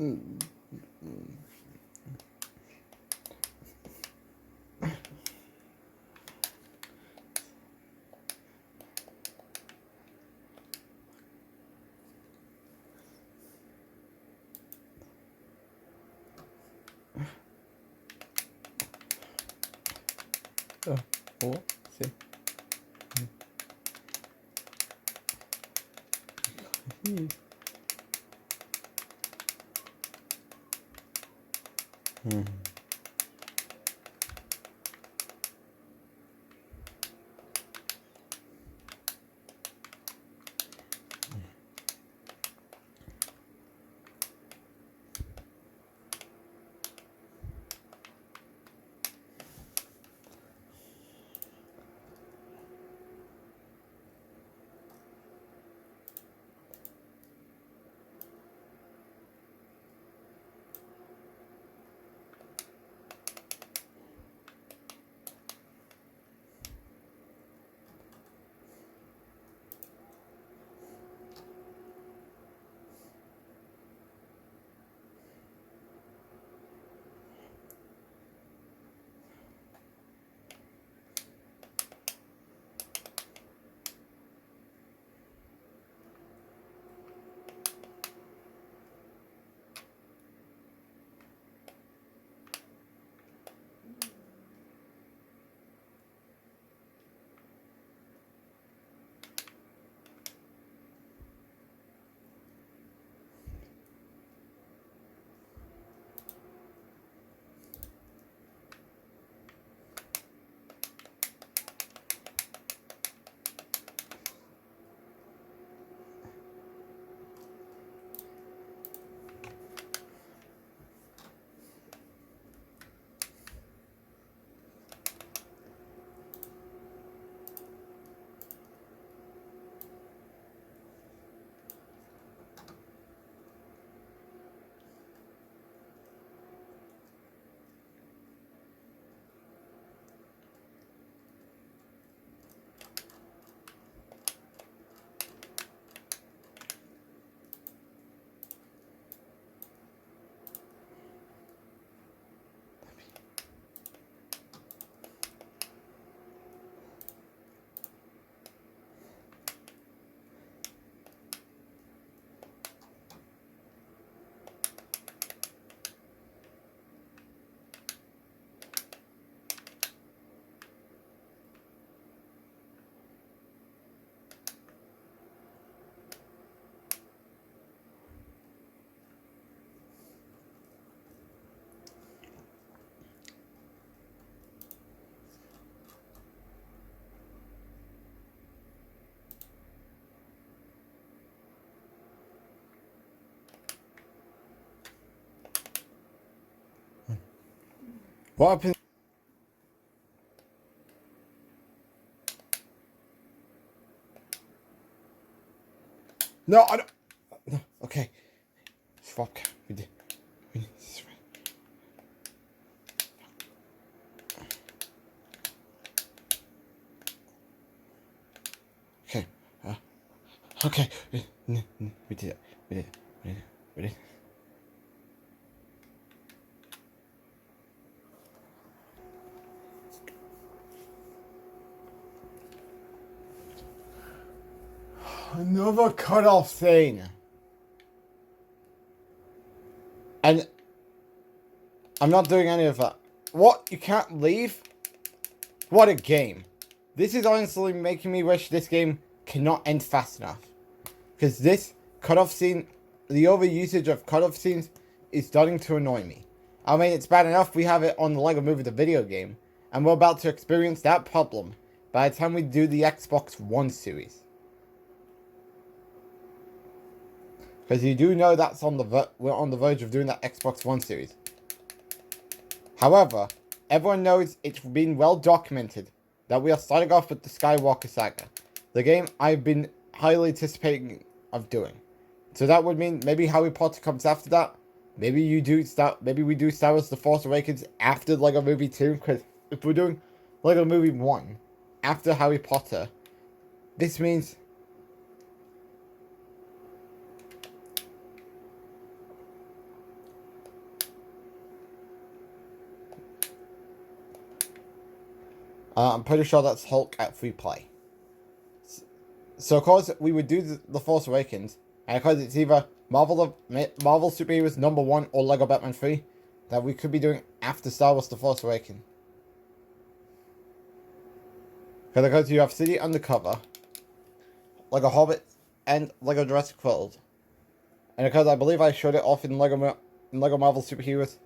Oh, see. What happened? No, I don't. No, okay. Swap. We did. This way. Okay. Okay. We did it. We did it. We did it. We did it. Another cutoff thing. And I'm not doing any of that. What? You can't leave? What a game. This is honestly making me wish this game cannot end fast enough. Because this cutoff scene, the overusage of cutoff scenes is starting to annoy me. I mean, it's bad enough we have it on the LEGO Movie the video game. And we're about to experience that problem by the time we do the Xbox One series. Because you do know that's on we're on the verge of doing that Xbox One series. However, everyone knows it's been well documented that we are starting off with the Skywalker Saga. The game I've been highly anticipating of doing. So that would mean maybe Harry Potter comes after that. Maybe we do Star Wars The Force Awakens after LEGO Movie 2. Because if we're doing LEGO Movie 1 after Harry Potter, this means I'm pretty sure that's Hulk at free play. So of course we would do the Force Awakens, and of course it's either Marvel Superheroes #1 or Lego Batman 3 that we could be doing after Star Wars: The Force Awakens. Because of course you have City Undercover, Lego Hobbit, and Lego Jurassic World. And because I believe I showed it off in Lego Marvel Superheroes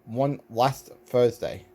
1 last Thursday.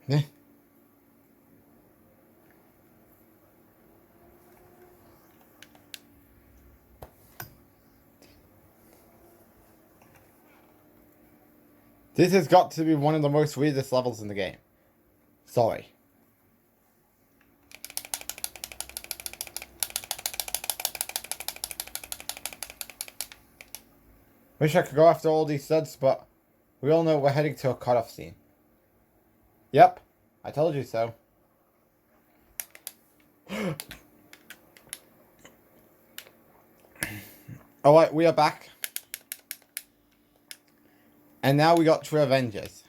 Yeah. This has got to be one of the most weirdest levels in the game. Sorry. Wish I could go after all these studs, but we all know we're heading to a cutoff scene. Yep, I told you so. Alright, we are back. And now we got to Avengers.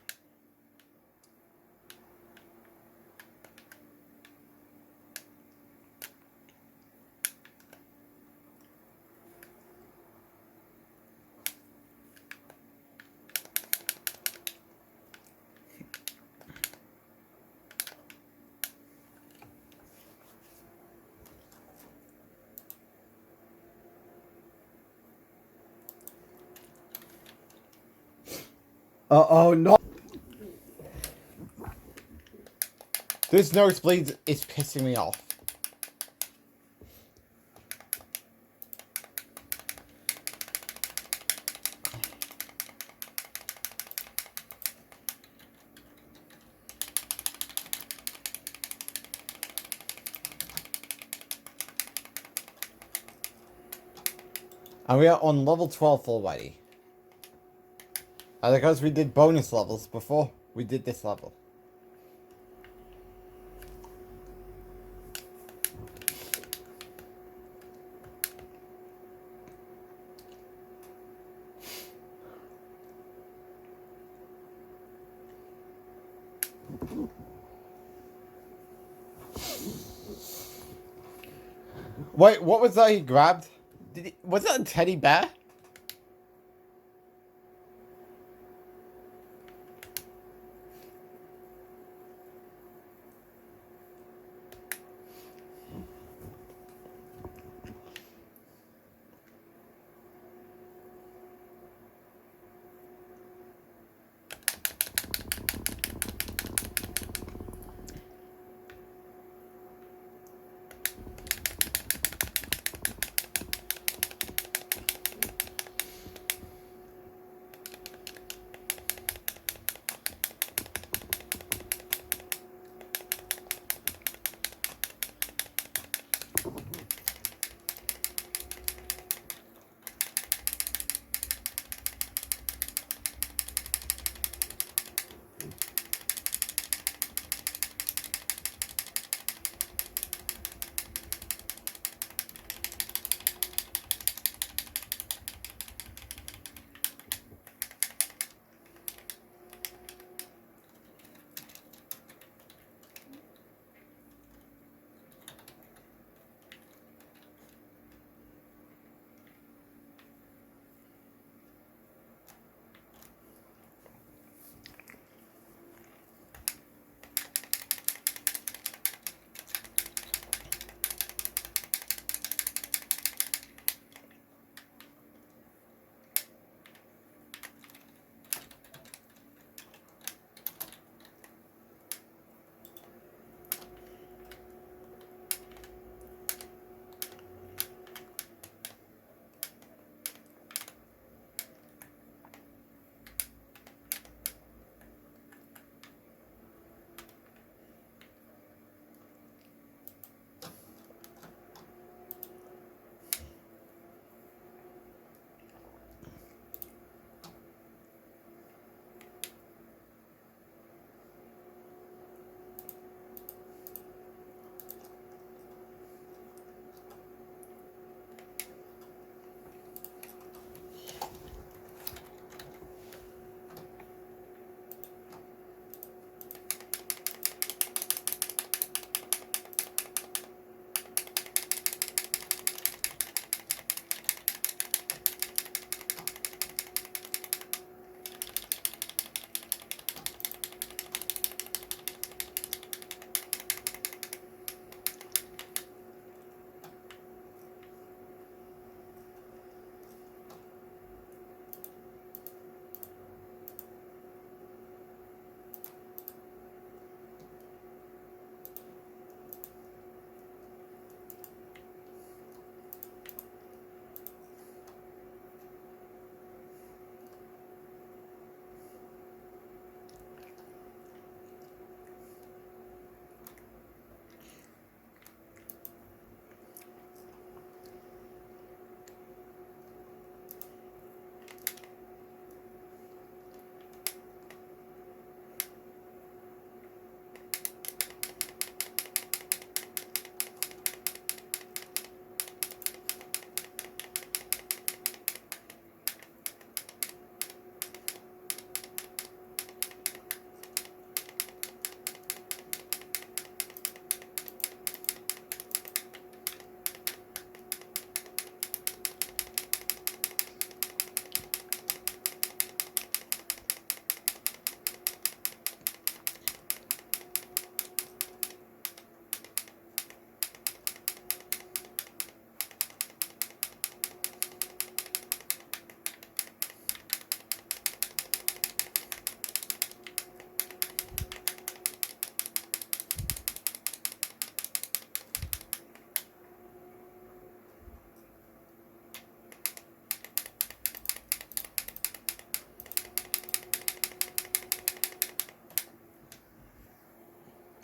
Oh no! This nosebleed is pissing me off. And we are on level 12 already. And because we did bonus levels before we did this level. Wait, what was that he grabbed? Was that a teddy bear?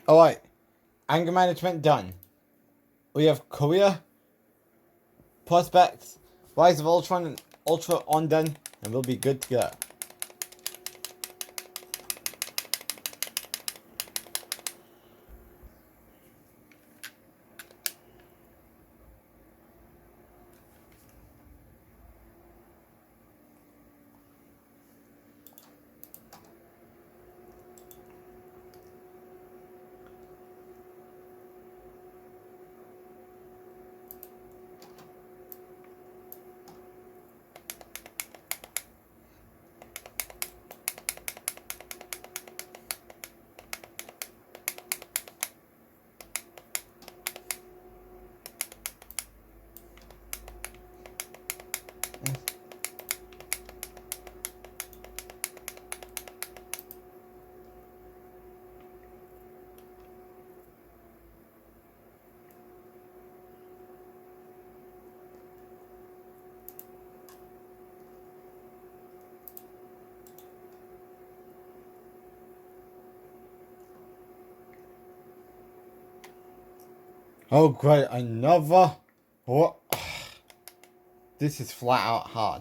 Alright, anger management done. We have career, prospects, Rise of Ultron, and Ultra undone, and we'll be good to go. Oh great, another... What? This is flat out hard.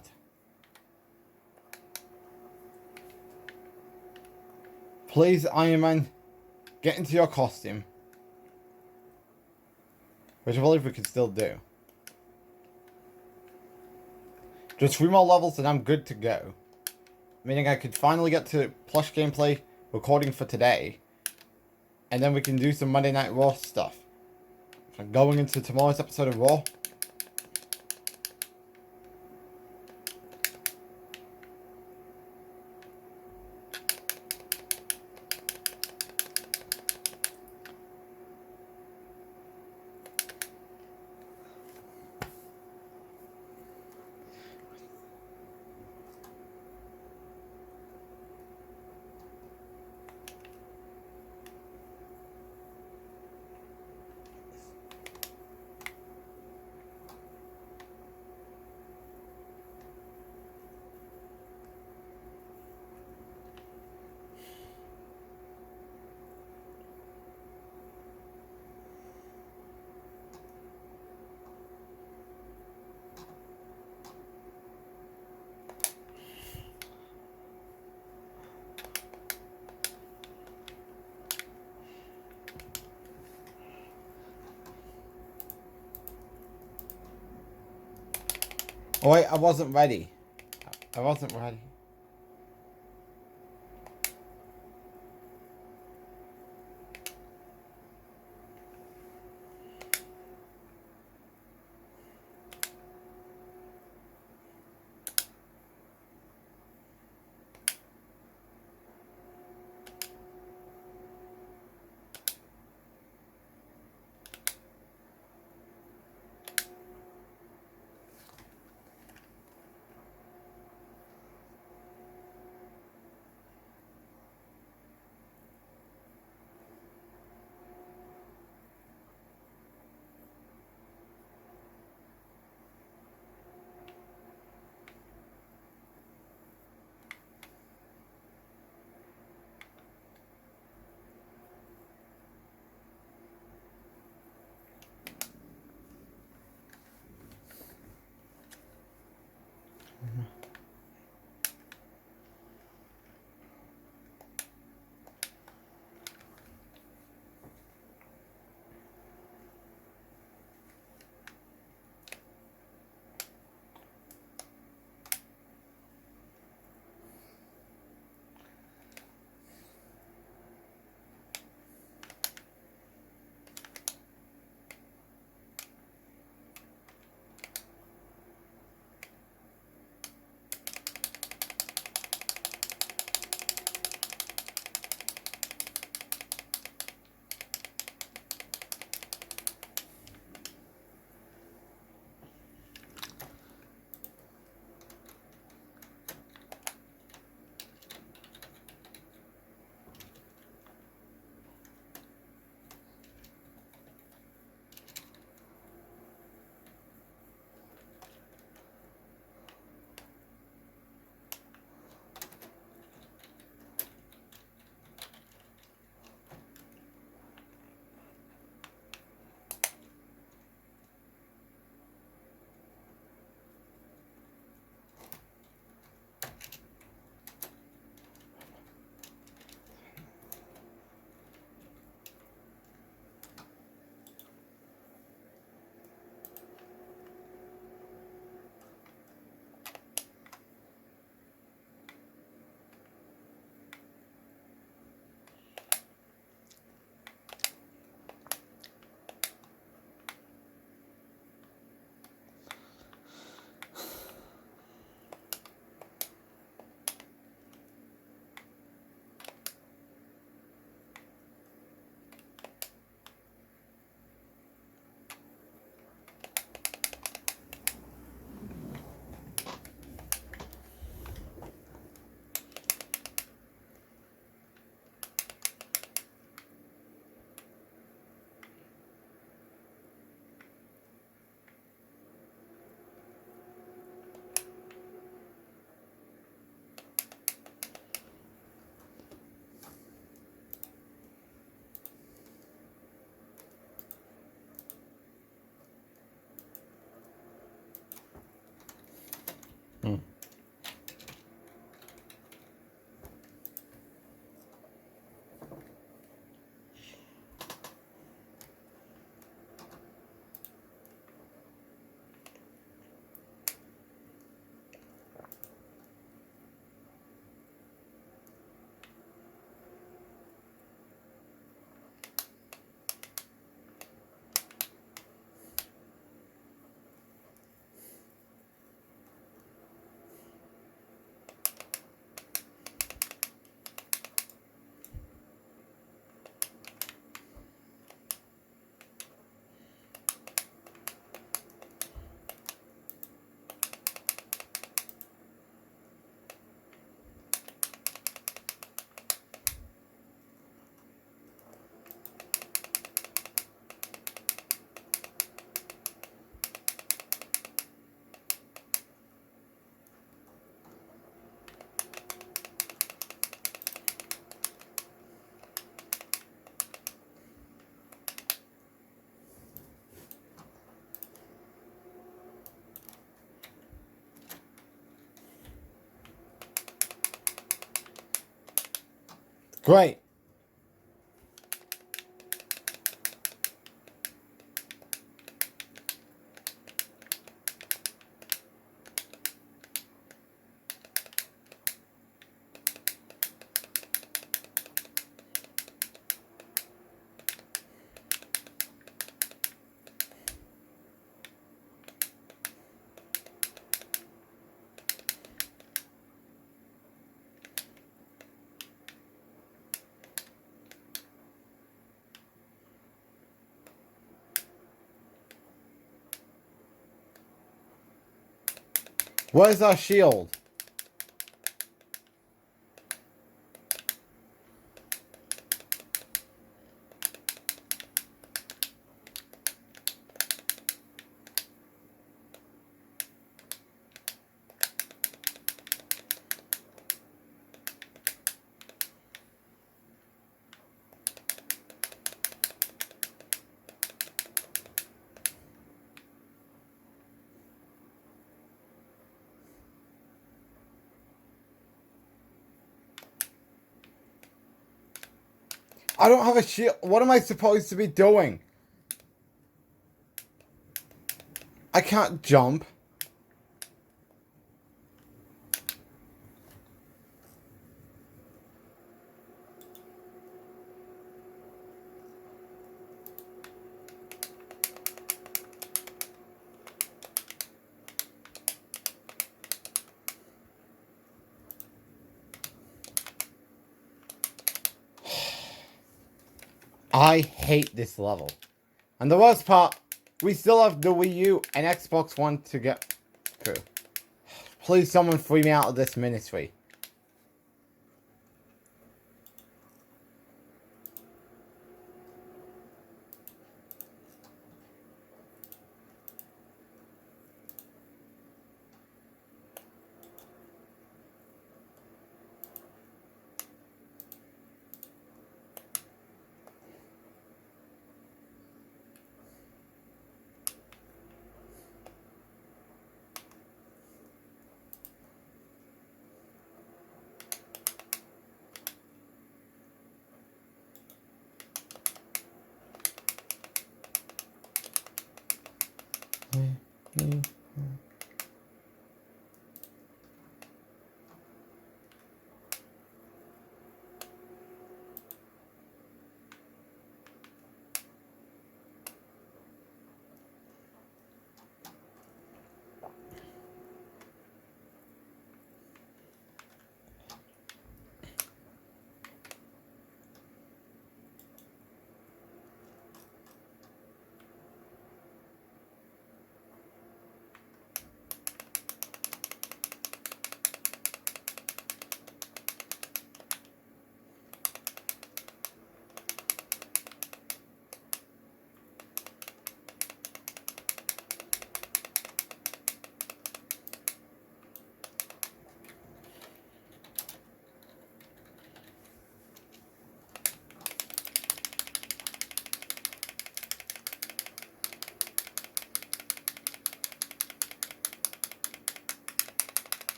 Please, Iron Man, get into your costume. Which I believe we can still do. Just 3 more levels and I'm good to go. Meaning I could finally get to plush gameplay recording for today. And then we can do some Monday Night Raw stuff. So going into tomorrow's episode of Raw. Oh wait, I wasn't ready. I wasn't ready. Great. Where's our shield? I don't have a shield. What am I supposed to be doing? I can't jump. I hate this level. And the worst part, we still have the Wii U and Xbox One to get through. Please someone free me out of this ministry.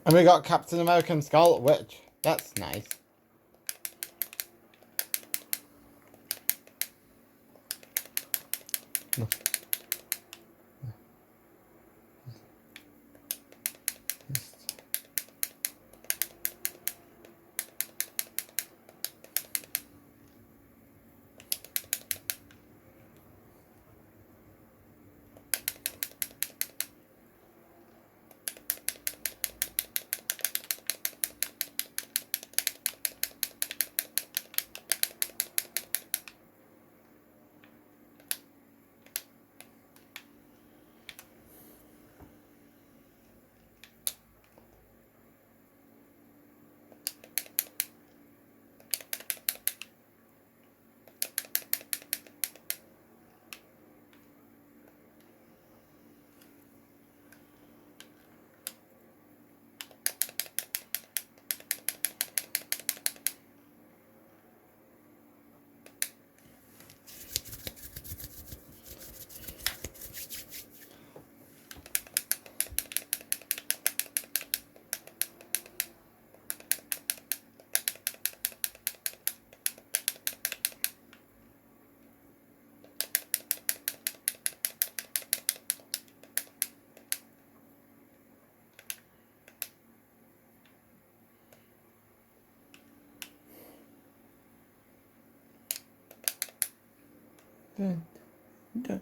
And we got Captain America and Scarlet Witch. That's nice. Dun, dun.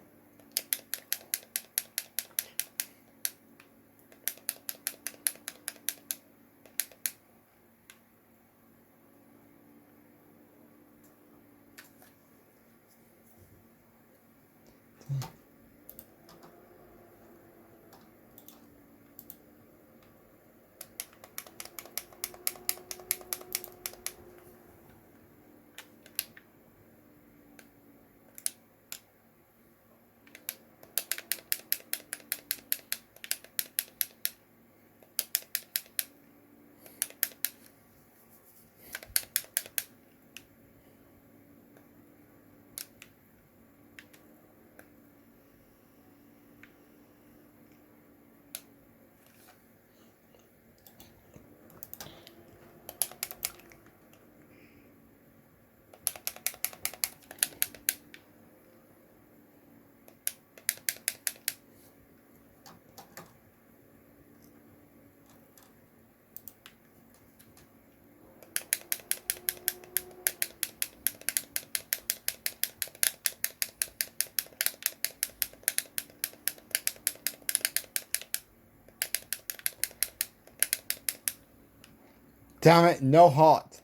Damn it, no heart.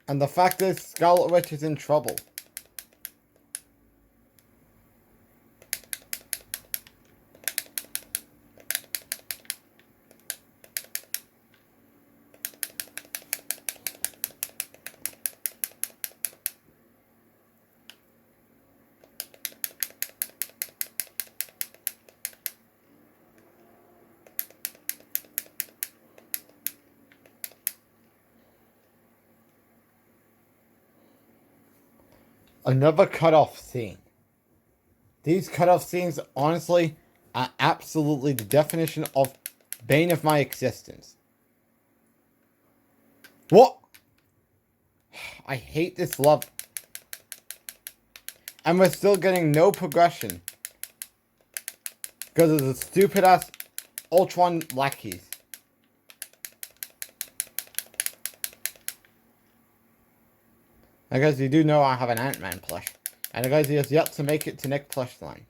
And the fact is, Scarlet Witch is in trouble. Another cutoff scene. These cutoff scenes, honestly, are absolutely the definition of bane of my existence. What? I hate this level. And we're still getting no progression. Because of the stupid ass Ultron lackeys. I guess you do know I have an Ant-Man plush. And I guess he has yet to make it to Nick Plush Land.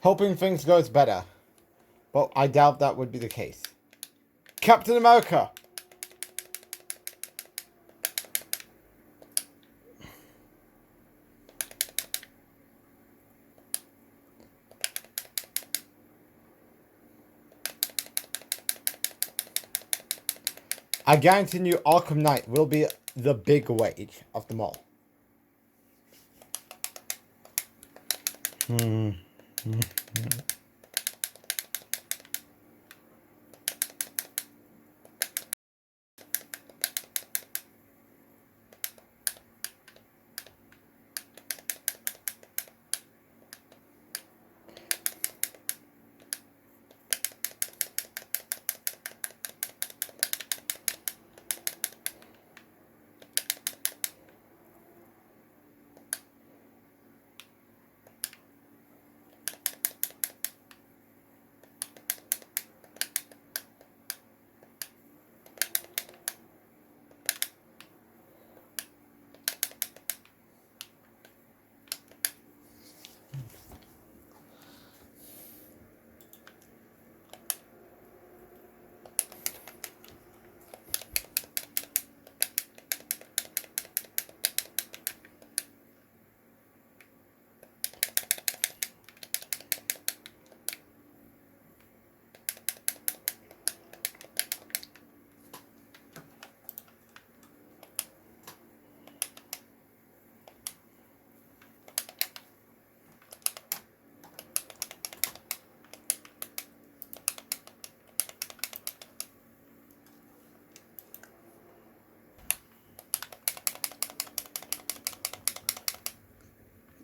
Hoping things goes better. But I doubt that would be the case. Captain America! I guarantee you Arkham Knight will be the big wage of them all.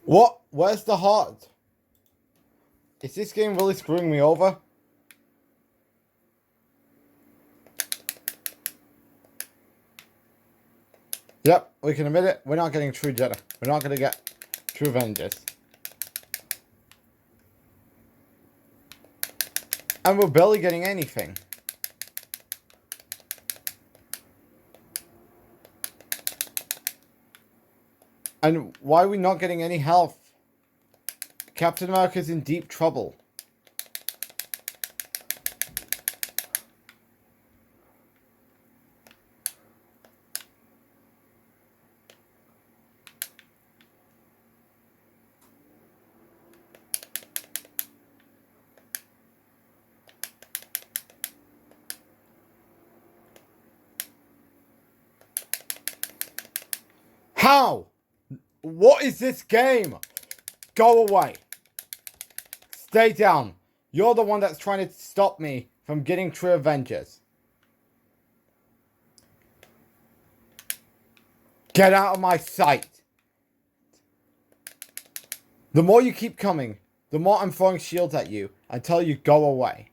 What? Where's the heart? Is this game really screwing me over? Yep, we can admit it. We're not getting true Jedi. We're not going to get true Avengers. And we're barely getting anything. And why are we not getting any health? Captain America's in deep trouble. How? What is this game? Go away. Stay down. You're the one that's trying to stop me from getting true Avengers. Get out of my sight. The more you keep coming, the more I'm throwing shields at you until you go away.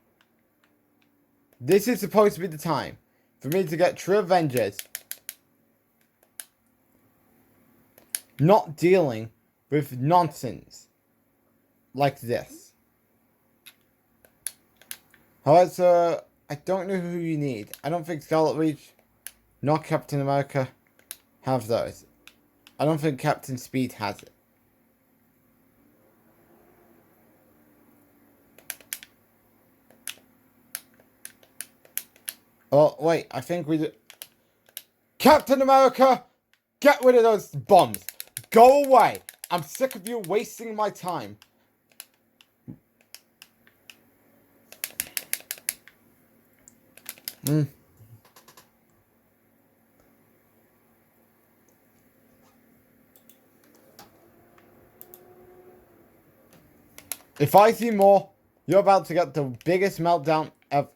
This is supposed to be the time for me to get true Avengers. Not dealing with nonsense like this. Alright, so I don't know who you need. I don't think Scarlet Witch nor Captain America have those. I don't think Captain Speed has it. Oh, wait, I think we do. Captain America, get rid of those bombs. Go away. I'm sick of you wasting my time. If I see more, you're about to get the biggest meltdown ever.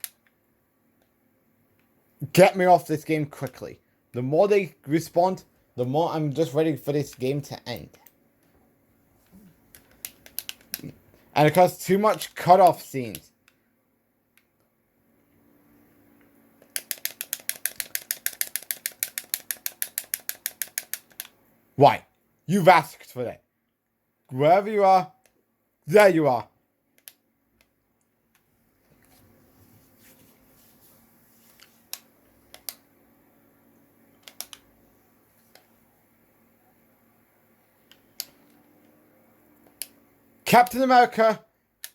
Get me off this game quickly. The more they respond, the more I'm just ready for this game to end. And it caused too much cutoff scenes. Why? You've asked for it. Wherever you are, there you are. Captain America,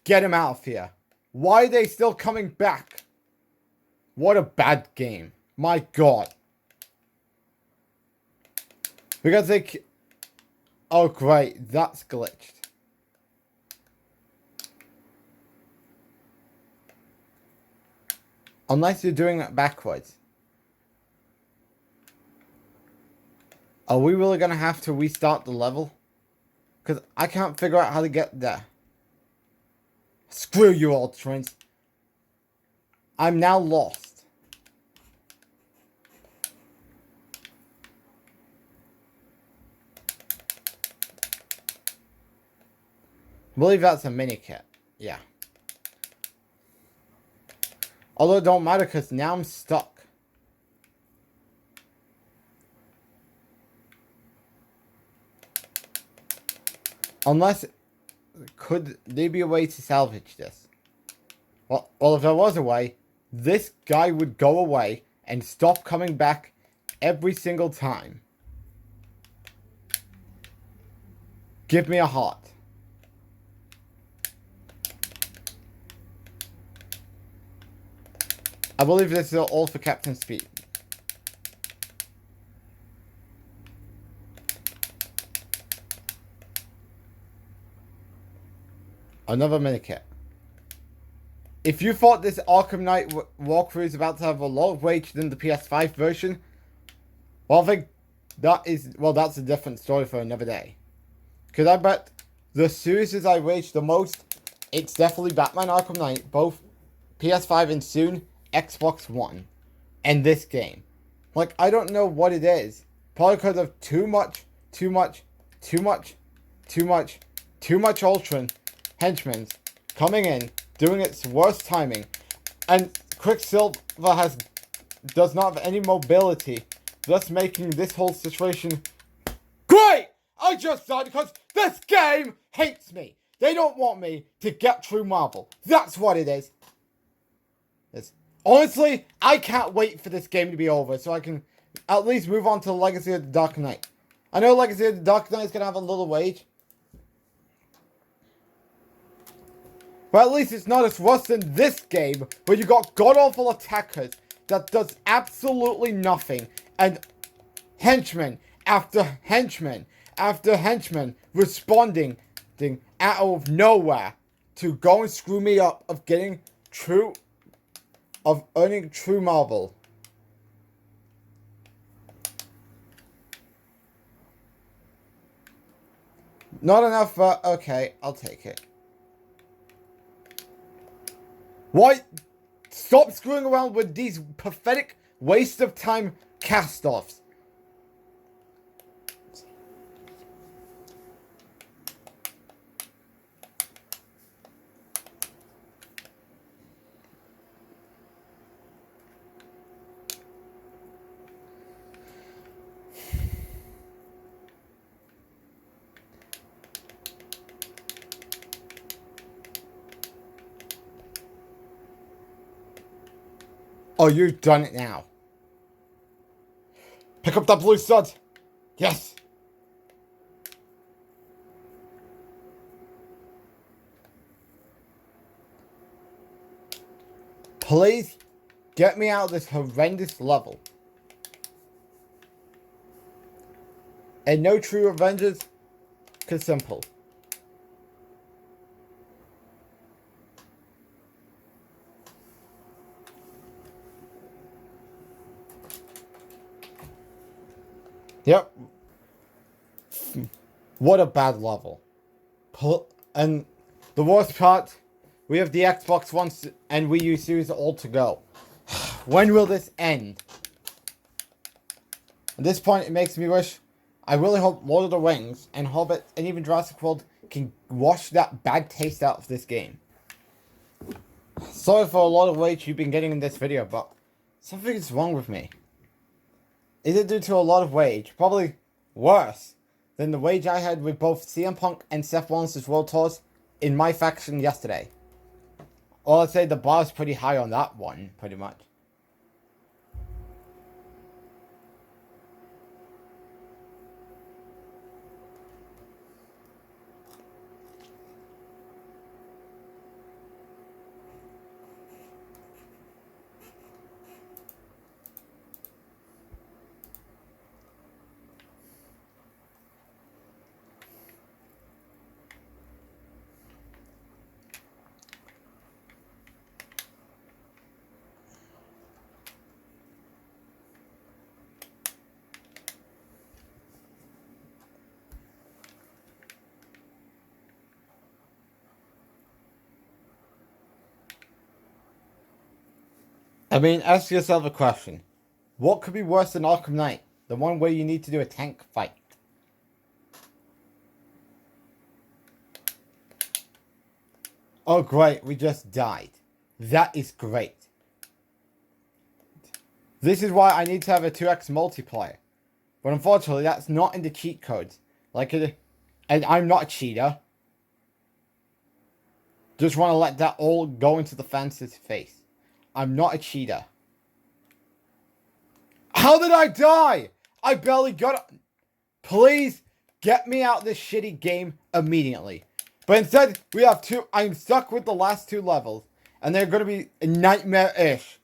get him out of here. Why are they still coming back? What a bad game. My God. Because they... Oh, great. That's glitched. Unless you're doing it backwards. Are we really going to have to restart the level? Because I can't figure out how to get there. Screw you, Ultrans. I'm now lost. I believe that's a mini kit. Yeah. Although it don't matter because now I'm stuck. Unless, could there be a way to salvage this? Well, if there was a way, this guy would go away and stop coming back every single time. Give me a heart. I believe this is all for Captain Speed. Another minikit. If you thought this Arkham Knight walkthrough is about to have a lower weight than the PS5 version, well, I think that is, well, that's a different story for another day. Because I bet the series I raged the most, it's definitely Batman Arkham Knight, both PS5 and soon Xbox One, and this game. Like, I don't know what it is. Probably because of too much too much Ultron henchmen coming in, doing its worst timing, and Quicksilver does not have any mobility, thus making this whole situation great! I just thought because this game hates me. They don't want me to get through Marvel. That's what it is. Honestly, I can't wait for this game to be over so I can at least move on to Legacy of the Dark Knight. I know Legacy of the Dark Knight is going to have a little wait. But at least it's not as worse than this game, where you got god-awful attackers that does absolutely nothing, and henchmen after henchmen after henchmen responding out of nowhere to go and screw me up of earning true marble. Not enough, but okay, I'll take it. Why? Stop screwing around with these pathetic waste of time cast-offs. Oh, you've done it now. Pick up that blue stud. Yes. Please get me out of this horrendous level. And no true Avengers, cause simple. Yep. What a bad level. And the worst part, we have the Xbox One and Wii U series all to go. When will this end? At this point, it makes me wish. I really hope Lord of the Rings and Hobbit and even Jurassic World can wash that bad taste out of this game. Sorry for a lot of rage you've been getting in this video, but something is wrong with me. Is it due to a lot of rage? Probably worse than the rage I had with both CM Punk and Seth Rollins' World Tours in my faction yesterday. Or I'd say the bar is pretty high on that one, pretty much. I mean, ask yourself a question. What could be worse than Arkham Knight? The one where you need to do a tank fight. Oh great, we just died. That is great. This is why I need to have a 2x multiplier. But unfortunately, that's not in the cheat codes. And I'm not a cheater. Just want to let that all go into the fans' face. I'm not a cheater. How did I die? I barely got it. Please get me out of this shitty game immediately. But instead, we have two. I'm stuck with the last two levels. And they're going to be nightmare-ish.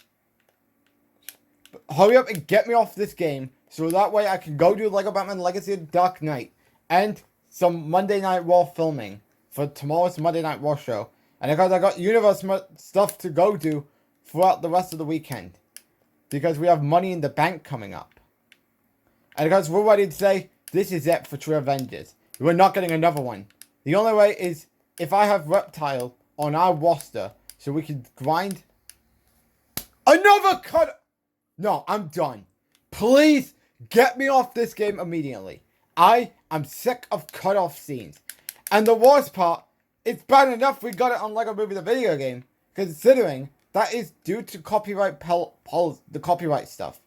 Hurry up and get me off this game. So that way I can go do Lego Batman Legacy of Dark Knight. And some Monday Night Raw filming. For tomorrow's Monday Night Raw show. And because I got universe stuff to go do throughout the rest of the weekend. Because we have Money in the Bank coming up. And because we're ready to say, this is it for True Avengers. We're not getting another one. The only way is if I have Reptile on our roster, so we can grind another cut. No, I'm done. Please get me off this game immediately. I am sick of cut-off scenes. And the worst part, it's bad enough we got it on Lego Movie the video game, considering that is due to copyright the copyright stuff.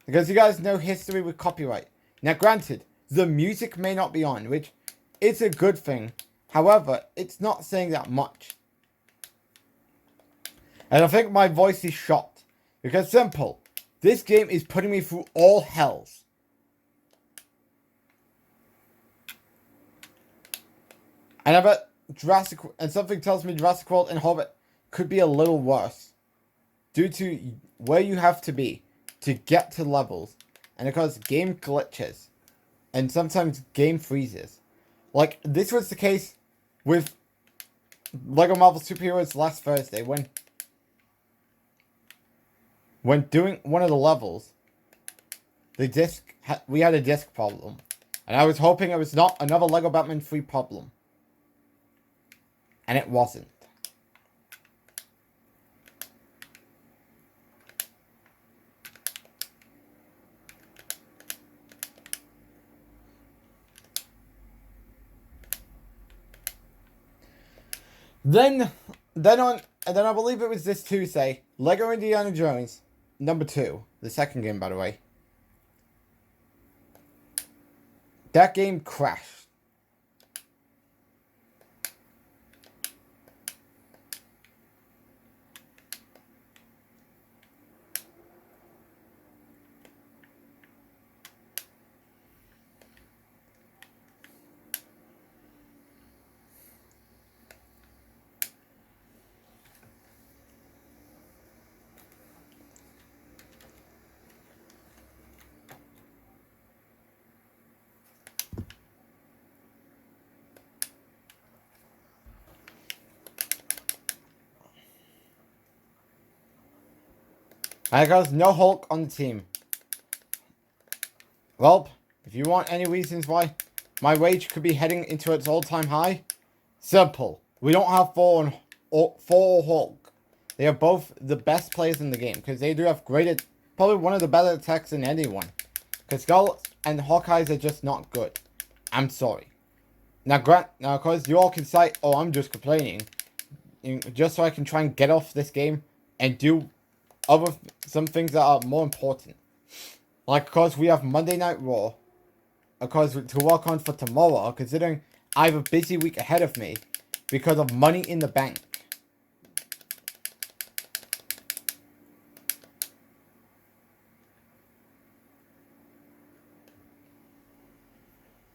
Because you guys know history with copyright. Now granted, the music may not be on, which is a good thing. However, it's not saying that much. And I think my voice is shot. Because simple, this game is putting me through all hells. And I bet something tells me Jurassic World and Hobbit could be a little worse. Due to where you have to be to get to levels. And of course, game glitches. And sometimes game freezes. Like, this was the case with Lego Marvel Superheroes last Thursday when doing one of the levels, we had a disc problem. And I was hoping it was not another Lego Batman 3 problem. And it wasn't. Then I believe it was this Tuesday, Lego Indiana Jones #2, the second game by the way. That game crashed. And there's no Hulk on the team. Well, if you want any reasons why my wage could be heading into its all-time high, simple. We don't have Thor or Hulk. They are both the best players in the game because they do have probably one of the better attacks than anyone. Because Skull and Hawkeyes are just not good. I'm sorry. Now, of course, you all can say, "Oh, I'm just complaining," just so I can try and get off this game and do some things that are more important. Like, of course, we have Monday Night Raw. Of course, to work on for tomorrow, considering I have a busy week ahead of me because of Money in the Bank.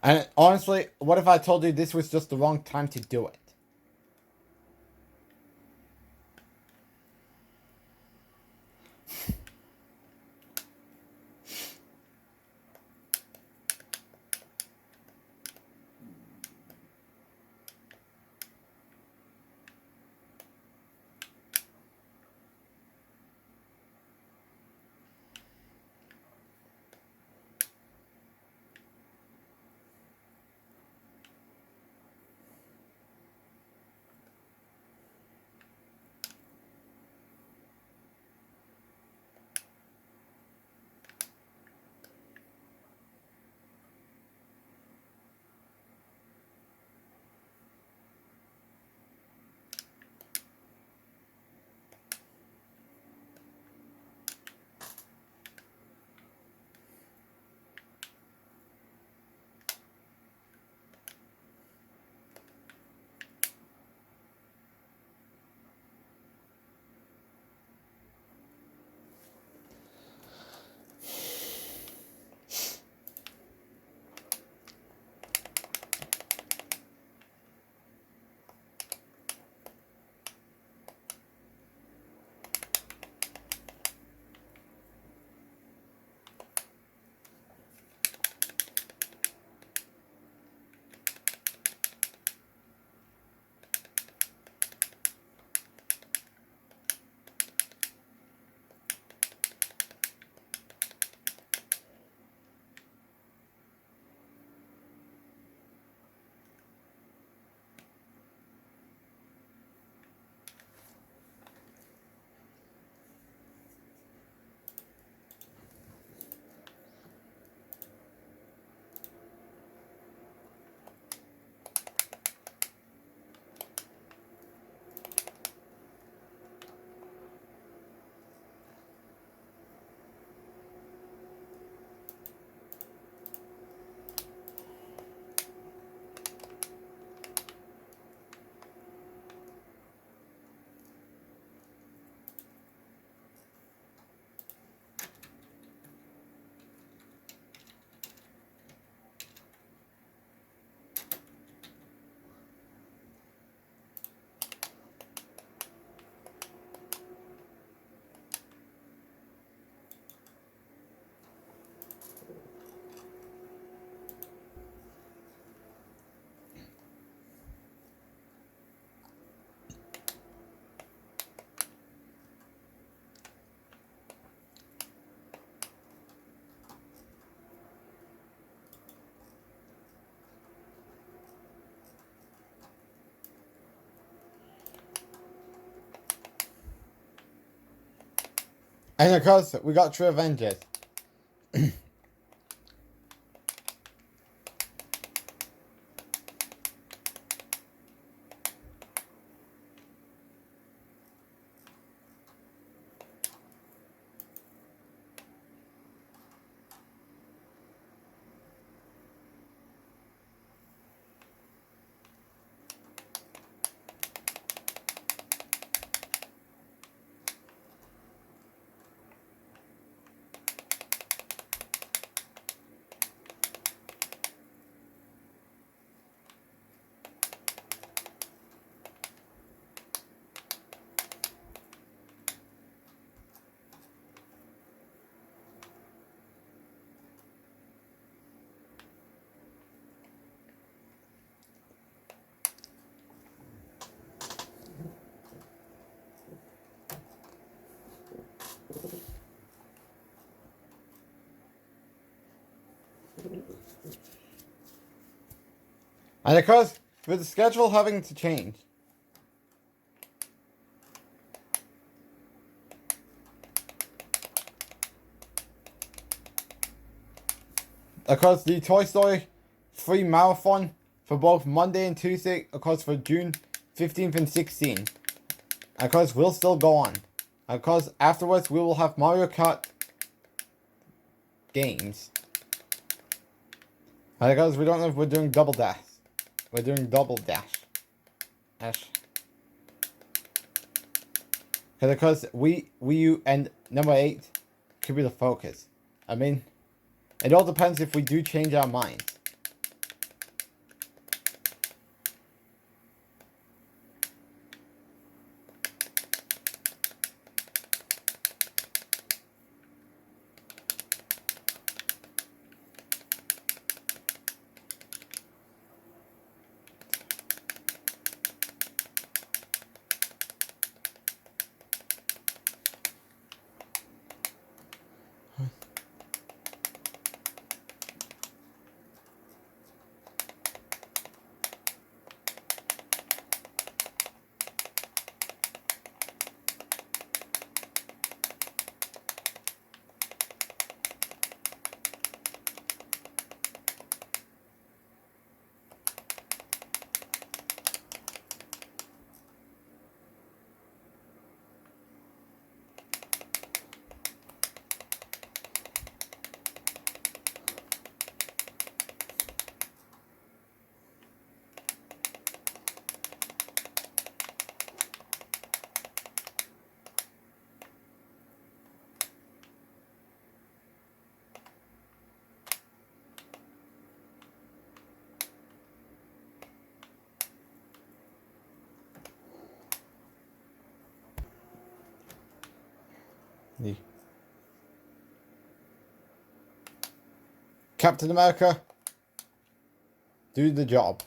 And honestly, what if I told you this was just the wrong time to do it? And of course, we got through Avengers. And of course, with the schedule having to change, of course, the Toy Story 3 marathon for both Monday and Tuesday, of course, for June 15th and 16th. Of course, will still go on. Of course, afterwards, we will have Mario Kart games. And of course, we don't know if we're doing double dash. We're doing double dash. Because of course, Wii U and number 8 could be the focus. I mean, it all depends if we do change our minds. Captain America, do the job.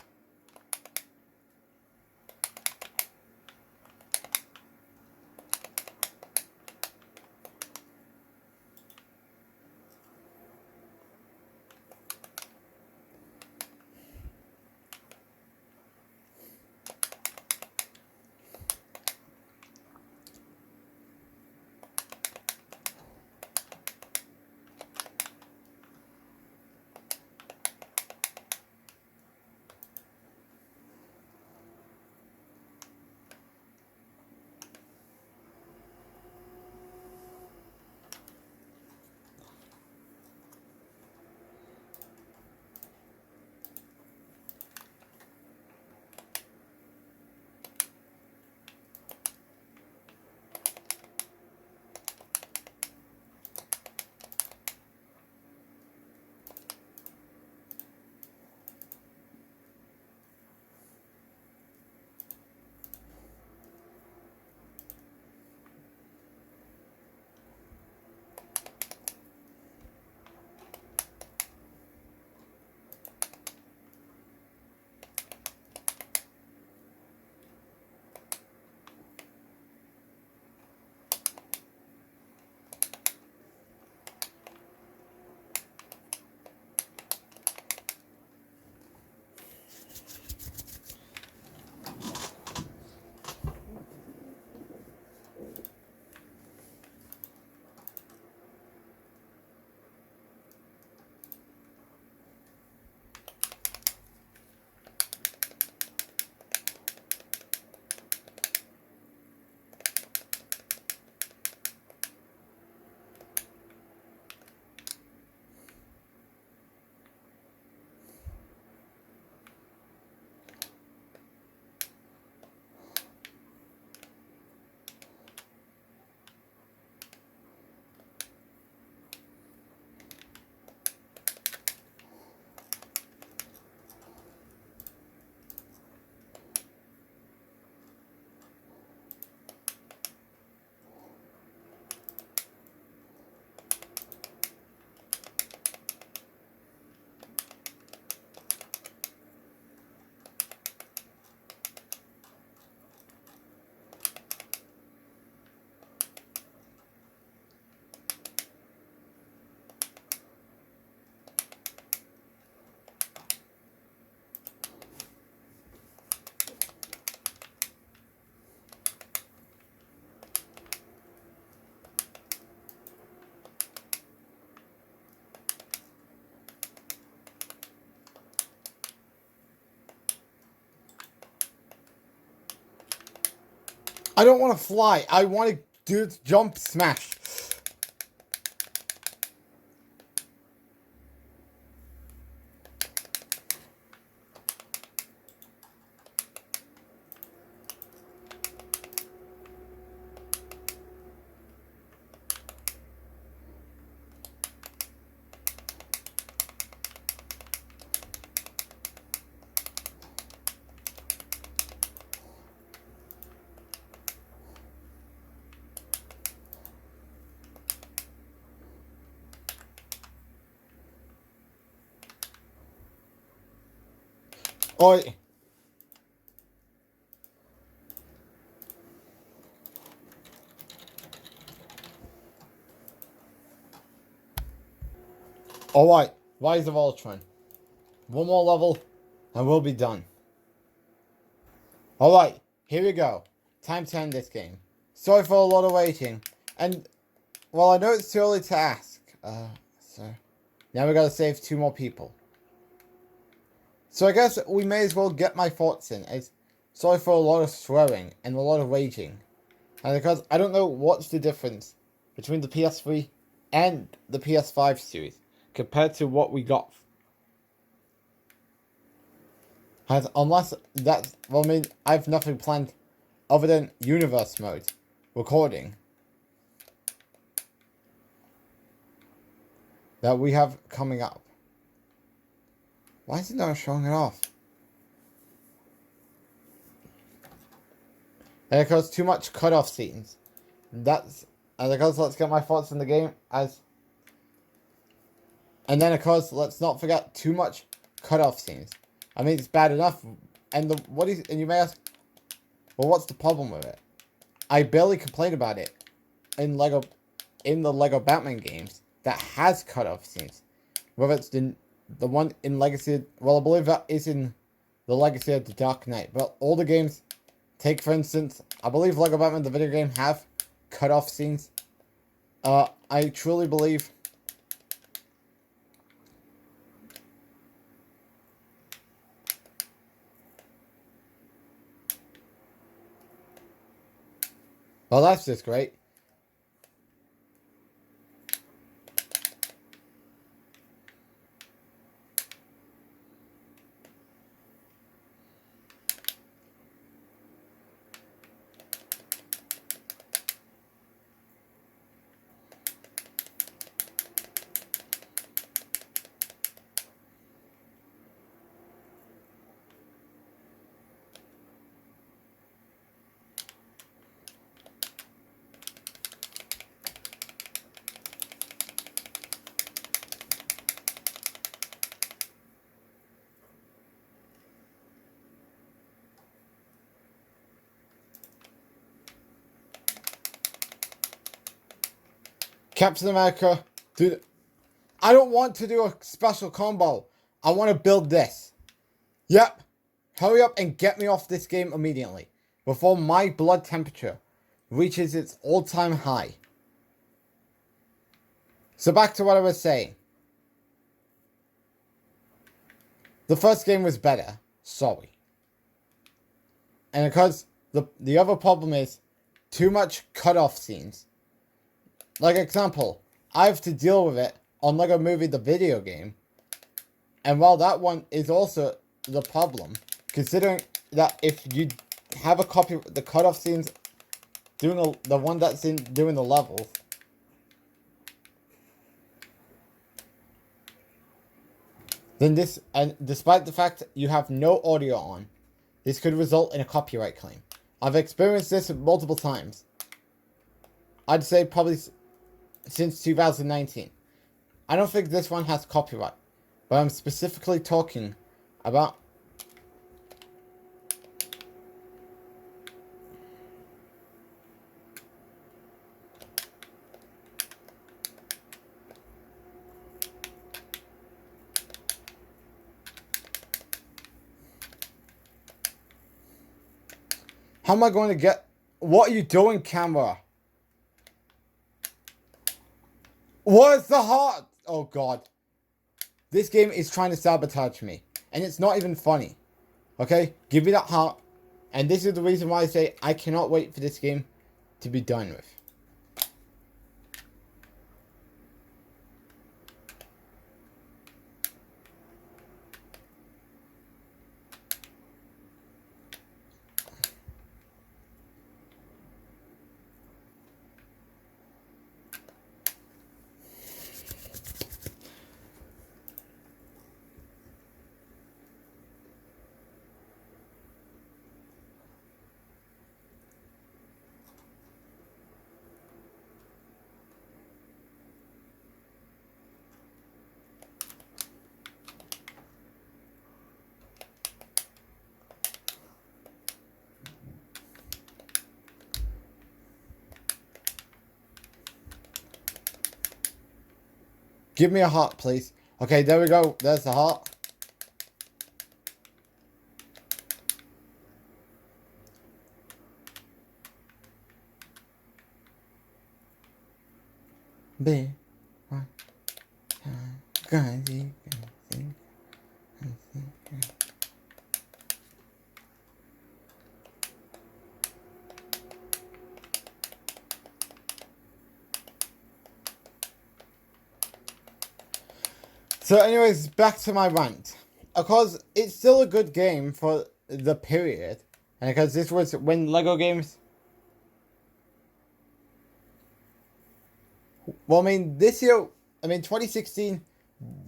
I don't want to fly. I want to do jump smash. Oi. Alright, Rise of Ultron. One more level, and we'll be done. Alright, here we go. Time to end this game. Sorry for a lot of waiting. And, well, I know it's too early to ask. So, now we gotta save 2 more people. So I guess we may as well get my thoughts in. Sorry for a lot of swearing and a lot of raging. And because I don't know what's the difference between the PS3 and the PS5 series compared to what we got. Unless that's, well, I mean, I have nothing planned other than universe mode recording that we have coming up. Why is it not showing it off? And of course, too much cutoff scenes. And of course, let's get my thoughts on the game as. And then of course, let's not forget too much cutoff scenes. I mean, it's bad enough. And and you may ask, well, what's the problem with it? I barely complain about it in the Lego Batman games that has cutoff scenes. Whether it's the one in Legacy, well, I believe that is in the Legacy of the Dark Knight. But all the games, take for instance, I believe Lego Batman the video game have cutoff scenes. I truly believe. Well, that's just great. Captain America, dude, I don't want to do a special combo. I want to build this. Yep. Hurry up and get me off this game immediately before my blood temperature reaches its all-time high. So back to what I was saying. The first game was better. Sorry. And because the other problem is too much cutoff scenes. Like example, I have to deal with it on Lego Movie the video game. And while that one is also the problem, considering that if you have a copy of the cutoff scenes doing the one that's in doing the levels, then this, and despite the fact you have no audio on, this could result in a copyright claim. I've experienced this multiple times. I'd say probably since 2019. I don't think this one has copyright, but I'm specifically talking about how am I going to get... What are you doing, camera? What is the heart? Oh god. This game is trying to sabotage me. And it's not even funny. Okay? Give me that heart. And this is the reason why I say I cannot wait for this game to be done with. Give me a heart, please. Okay, there we go. There's the heart. B. So anyways, back to my rant. Of course, it's still a good game for the period. And because this was when LEGO games... Well, I mean, this year... 2016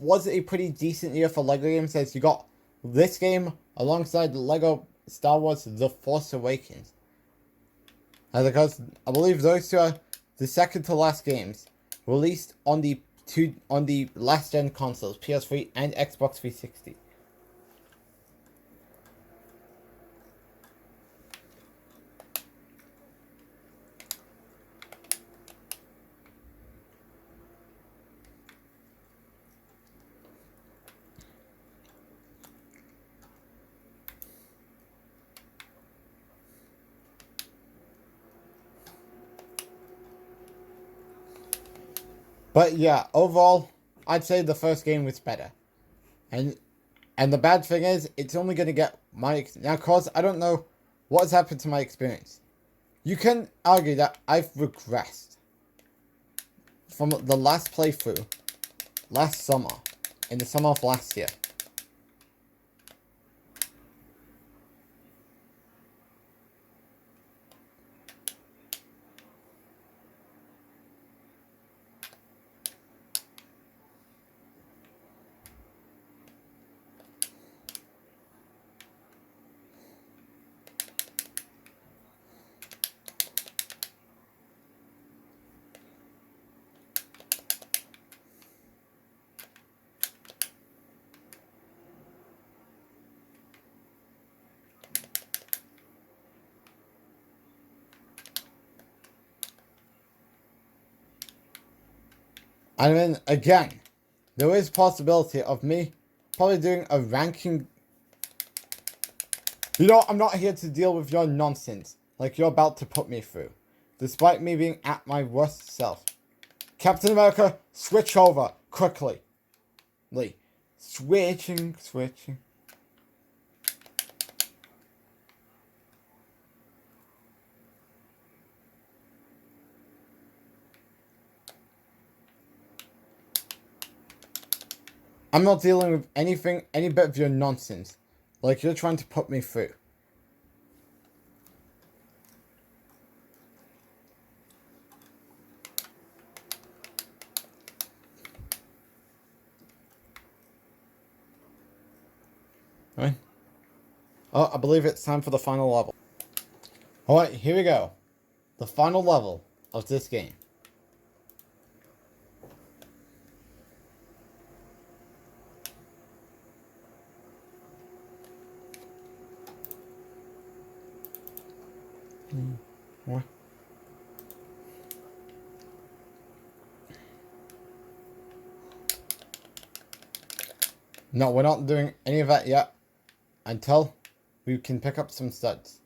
was a pretty decent year for LEGO games, as you got this game alongside LEGO Star Wars The Force Awakens. And because I believe those two are the second to last games released on the last gen consoles, PS3 and Xbox 360. But yeah, overall, I'd say the first game was better. And the bad thing is, it's only going to get now, cause I don't know what has happened to my experience. You can argue that I've regressed from the last playthrough, last summer, in the summer of last year. And then again, there is possibility of me probably doing a ranking. You know, I'm not here to deal with your nonsense like you're about to put me through, despite me being at my worst self. Captain America, switch over quickly. Switching. I'm not dealing with anything, any bit of your nonsense, like you're trying to put me through. Alright. Oh, I believe it's time for the final level. Alright, here we go. The final level of this game. What? No, we're not doing any of that yet until we can pick up some studs.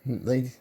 Ladies.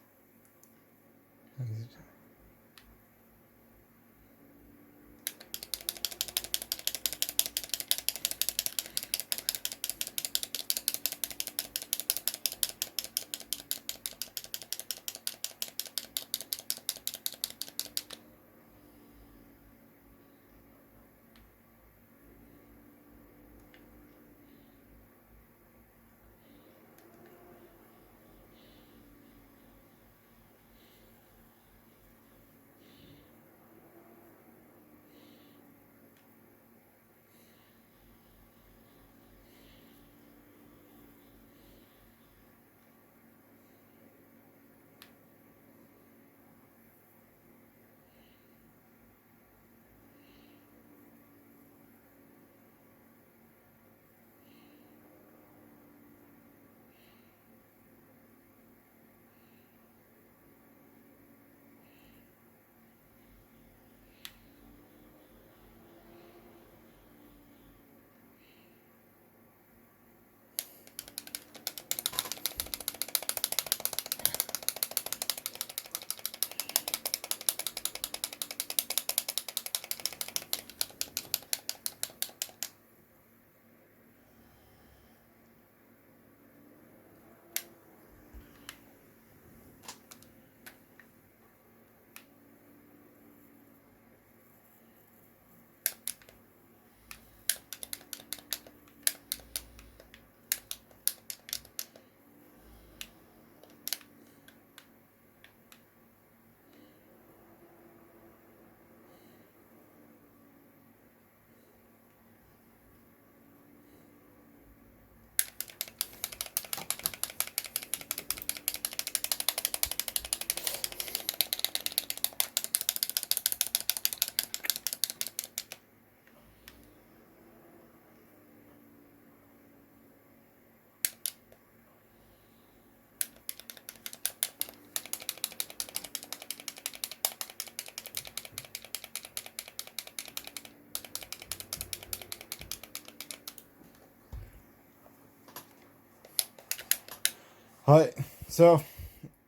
Alright, so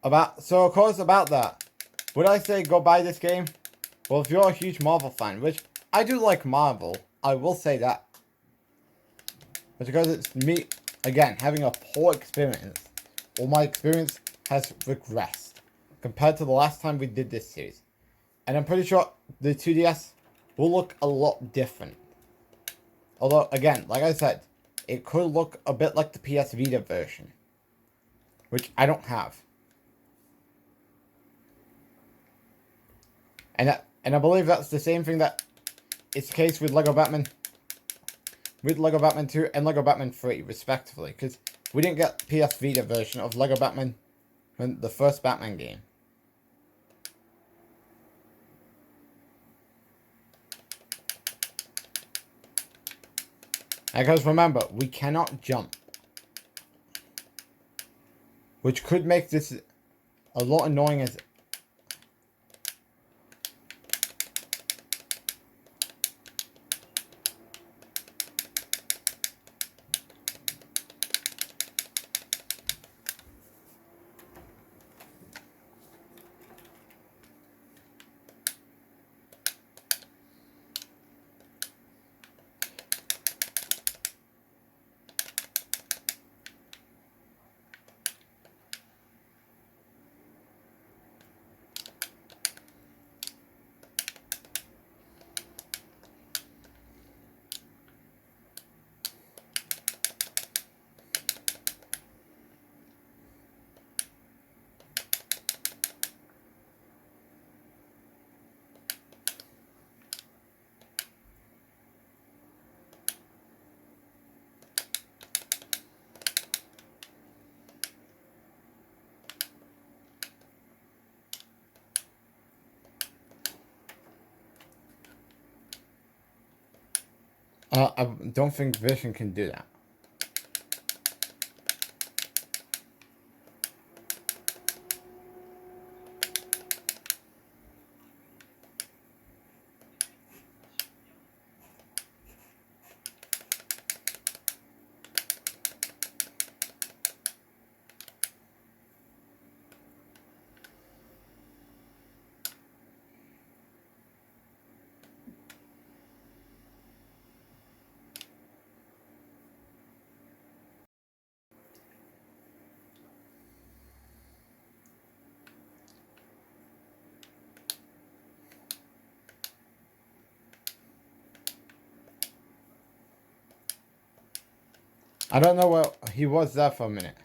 of course about that. Would I say go buy this game? Well, if you're a huge Marvel fan, which I do like Marvel, I will say that. But because it's me, again, having a poor experience, or my experience has regressed compared to the last time we did this series. And I'm pretty sure the 2DS will look a lot different. Although, again, like I said, it could look a bit like the PS Vita version, which I don't have. And I believe that's the same thing that is the case with Lego Batman 2 and Lego Batman 3, respectively, because we didn't get PS Vita version of Lego Batman when the first Batman game. Because remember, we cannot jump, which could make this a lot annoying as I don't think Vision can do that. I don't know where he was there for a minute.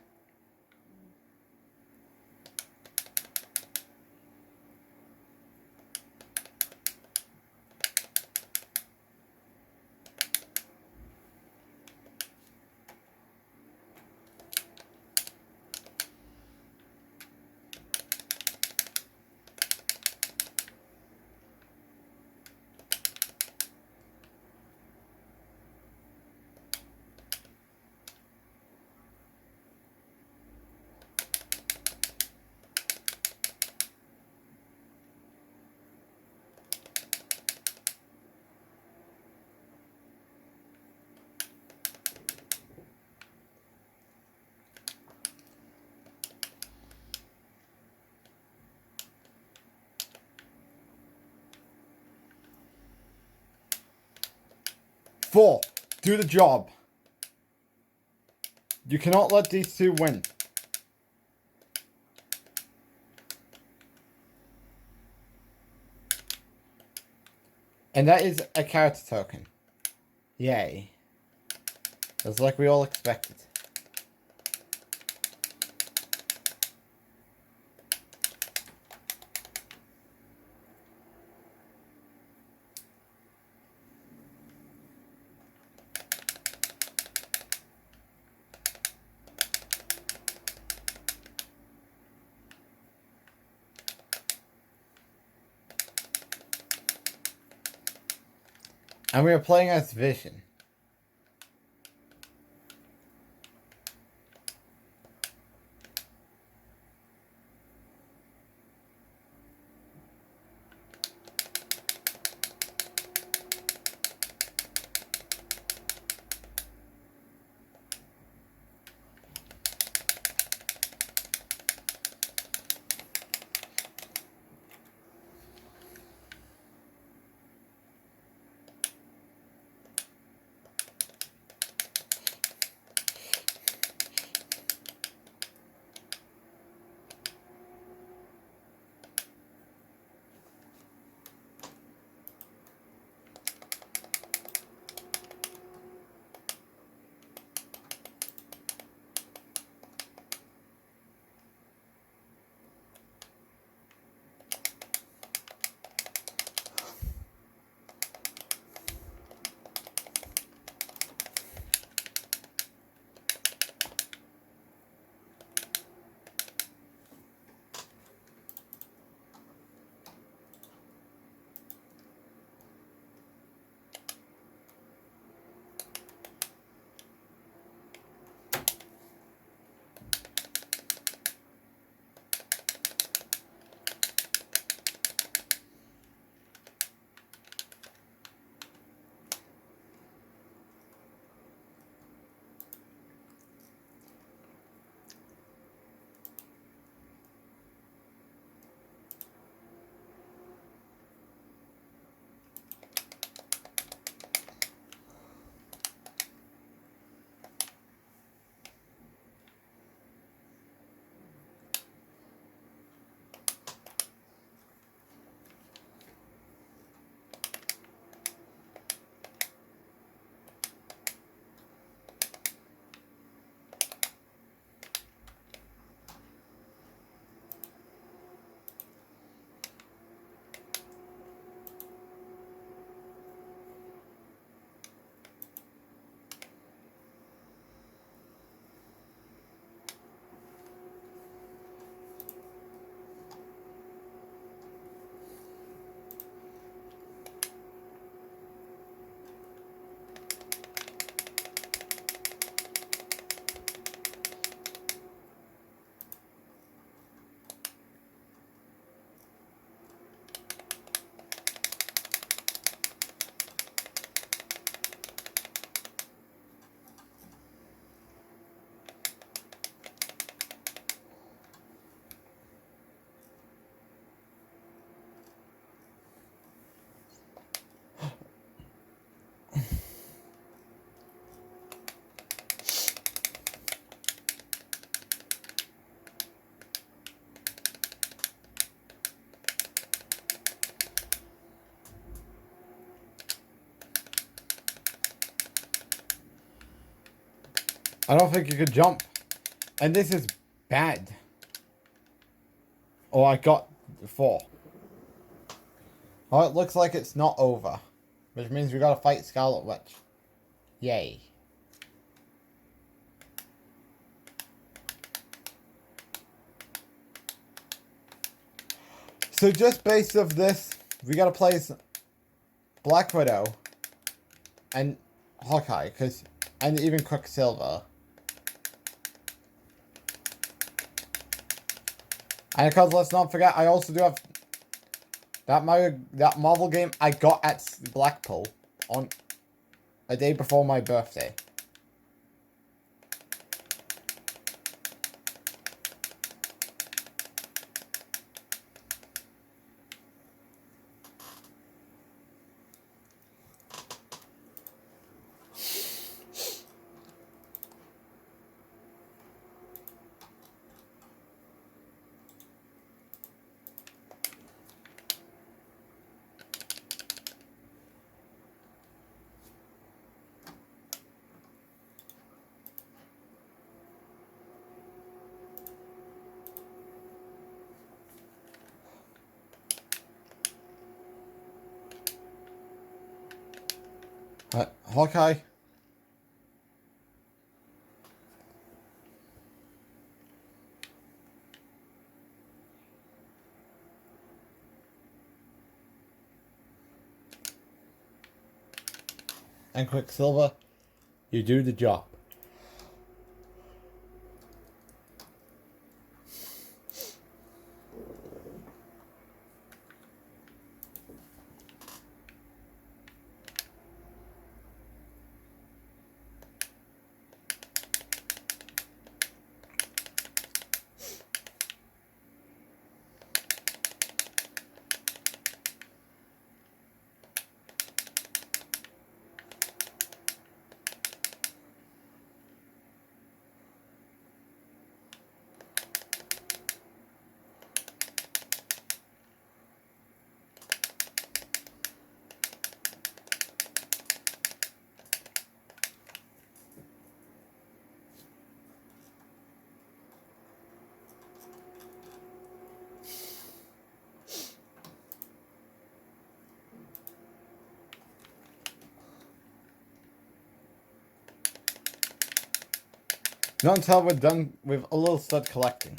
Four, do the job. You cannot let these two win. And that is a character token. Yay. That's like we all expected. And we are playing as Vision. I don't think you could jump. And this is bad. Oh, I got 4. Oh, it looks like it's not over. Which means we gotta fight Scarlet Witch. Yay. So just based off this, we gotta play as Black Widow and Hawkeye, and even Quicksilver. And because let's not forget, I also do have that Marvel game I got at Blackpool on a day before my birthday. Hawkeye. And Quicksilver, you do the job. Not until we're done with a little stud collecting.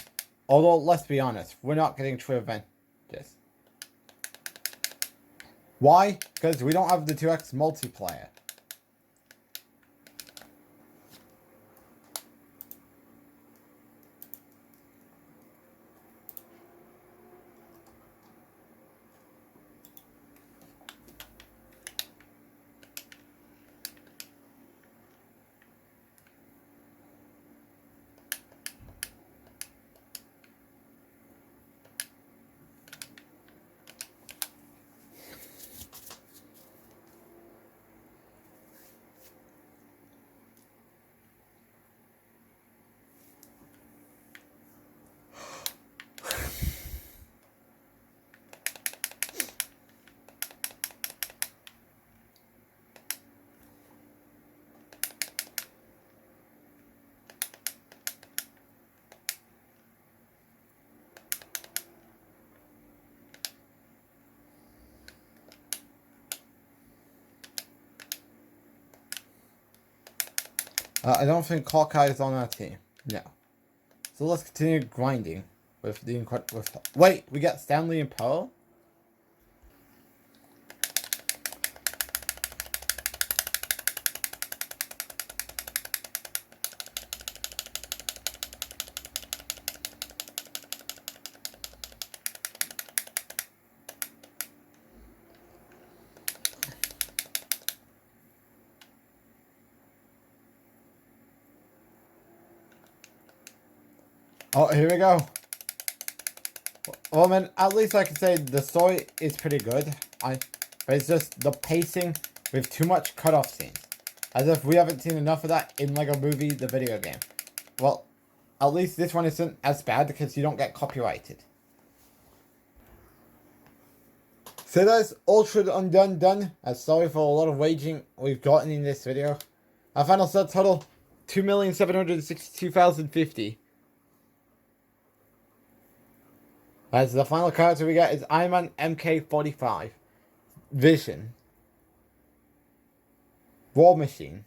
Although, let's be honest, we're not getting true Avengers. Why? Because we don't have the 2x multiplayer. I don't think Hawkeye is on our team. No. So let's continue grinding with the incredible. Wait, we got Stanley and Pearl? Oh, here we go. Well, man, at least I can say the story is pretty good. But it's just the pacing with too much cutoff scenes. As if we haven't seen enough of that in Lego Movie, the video game. Well, at least this one isn't as bad because you don't get copyrighted. So that's Ultra Undone done. Sorry for a lot of waging we've gotten in this video. Our final set total, 2,762,050. As the final character we get is Iron Man MK45. Vision. War Machine.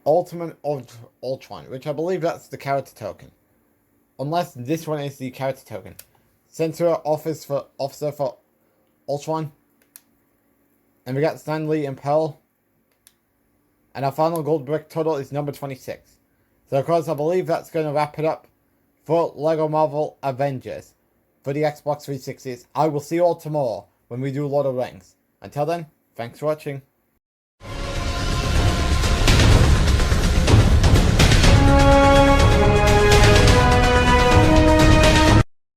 Ultimate Ultron, which I believe that's the character token. Unless this one is the character token. Center Officer for Ultron. And we got Stan Lee and Pearl. And our final gold brick total is number 26. So of course I believe that's going to wrap it up for LEGO Marvel Avengers for the Xbox 360s. I will see you all tomorrow when we do Lord of the Rings. Until then, thanks for watching.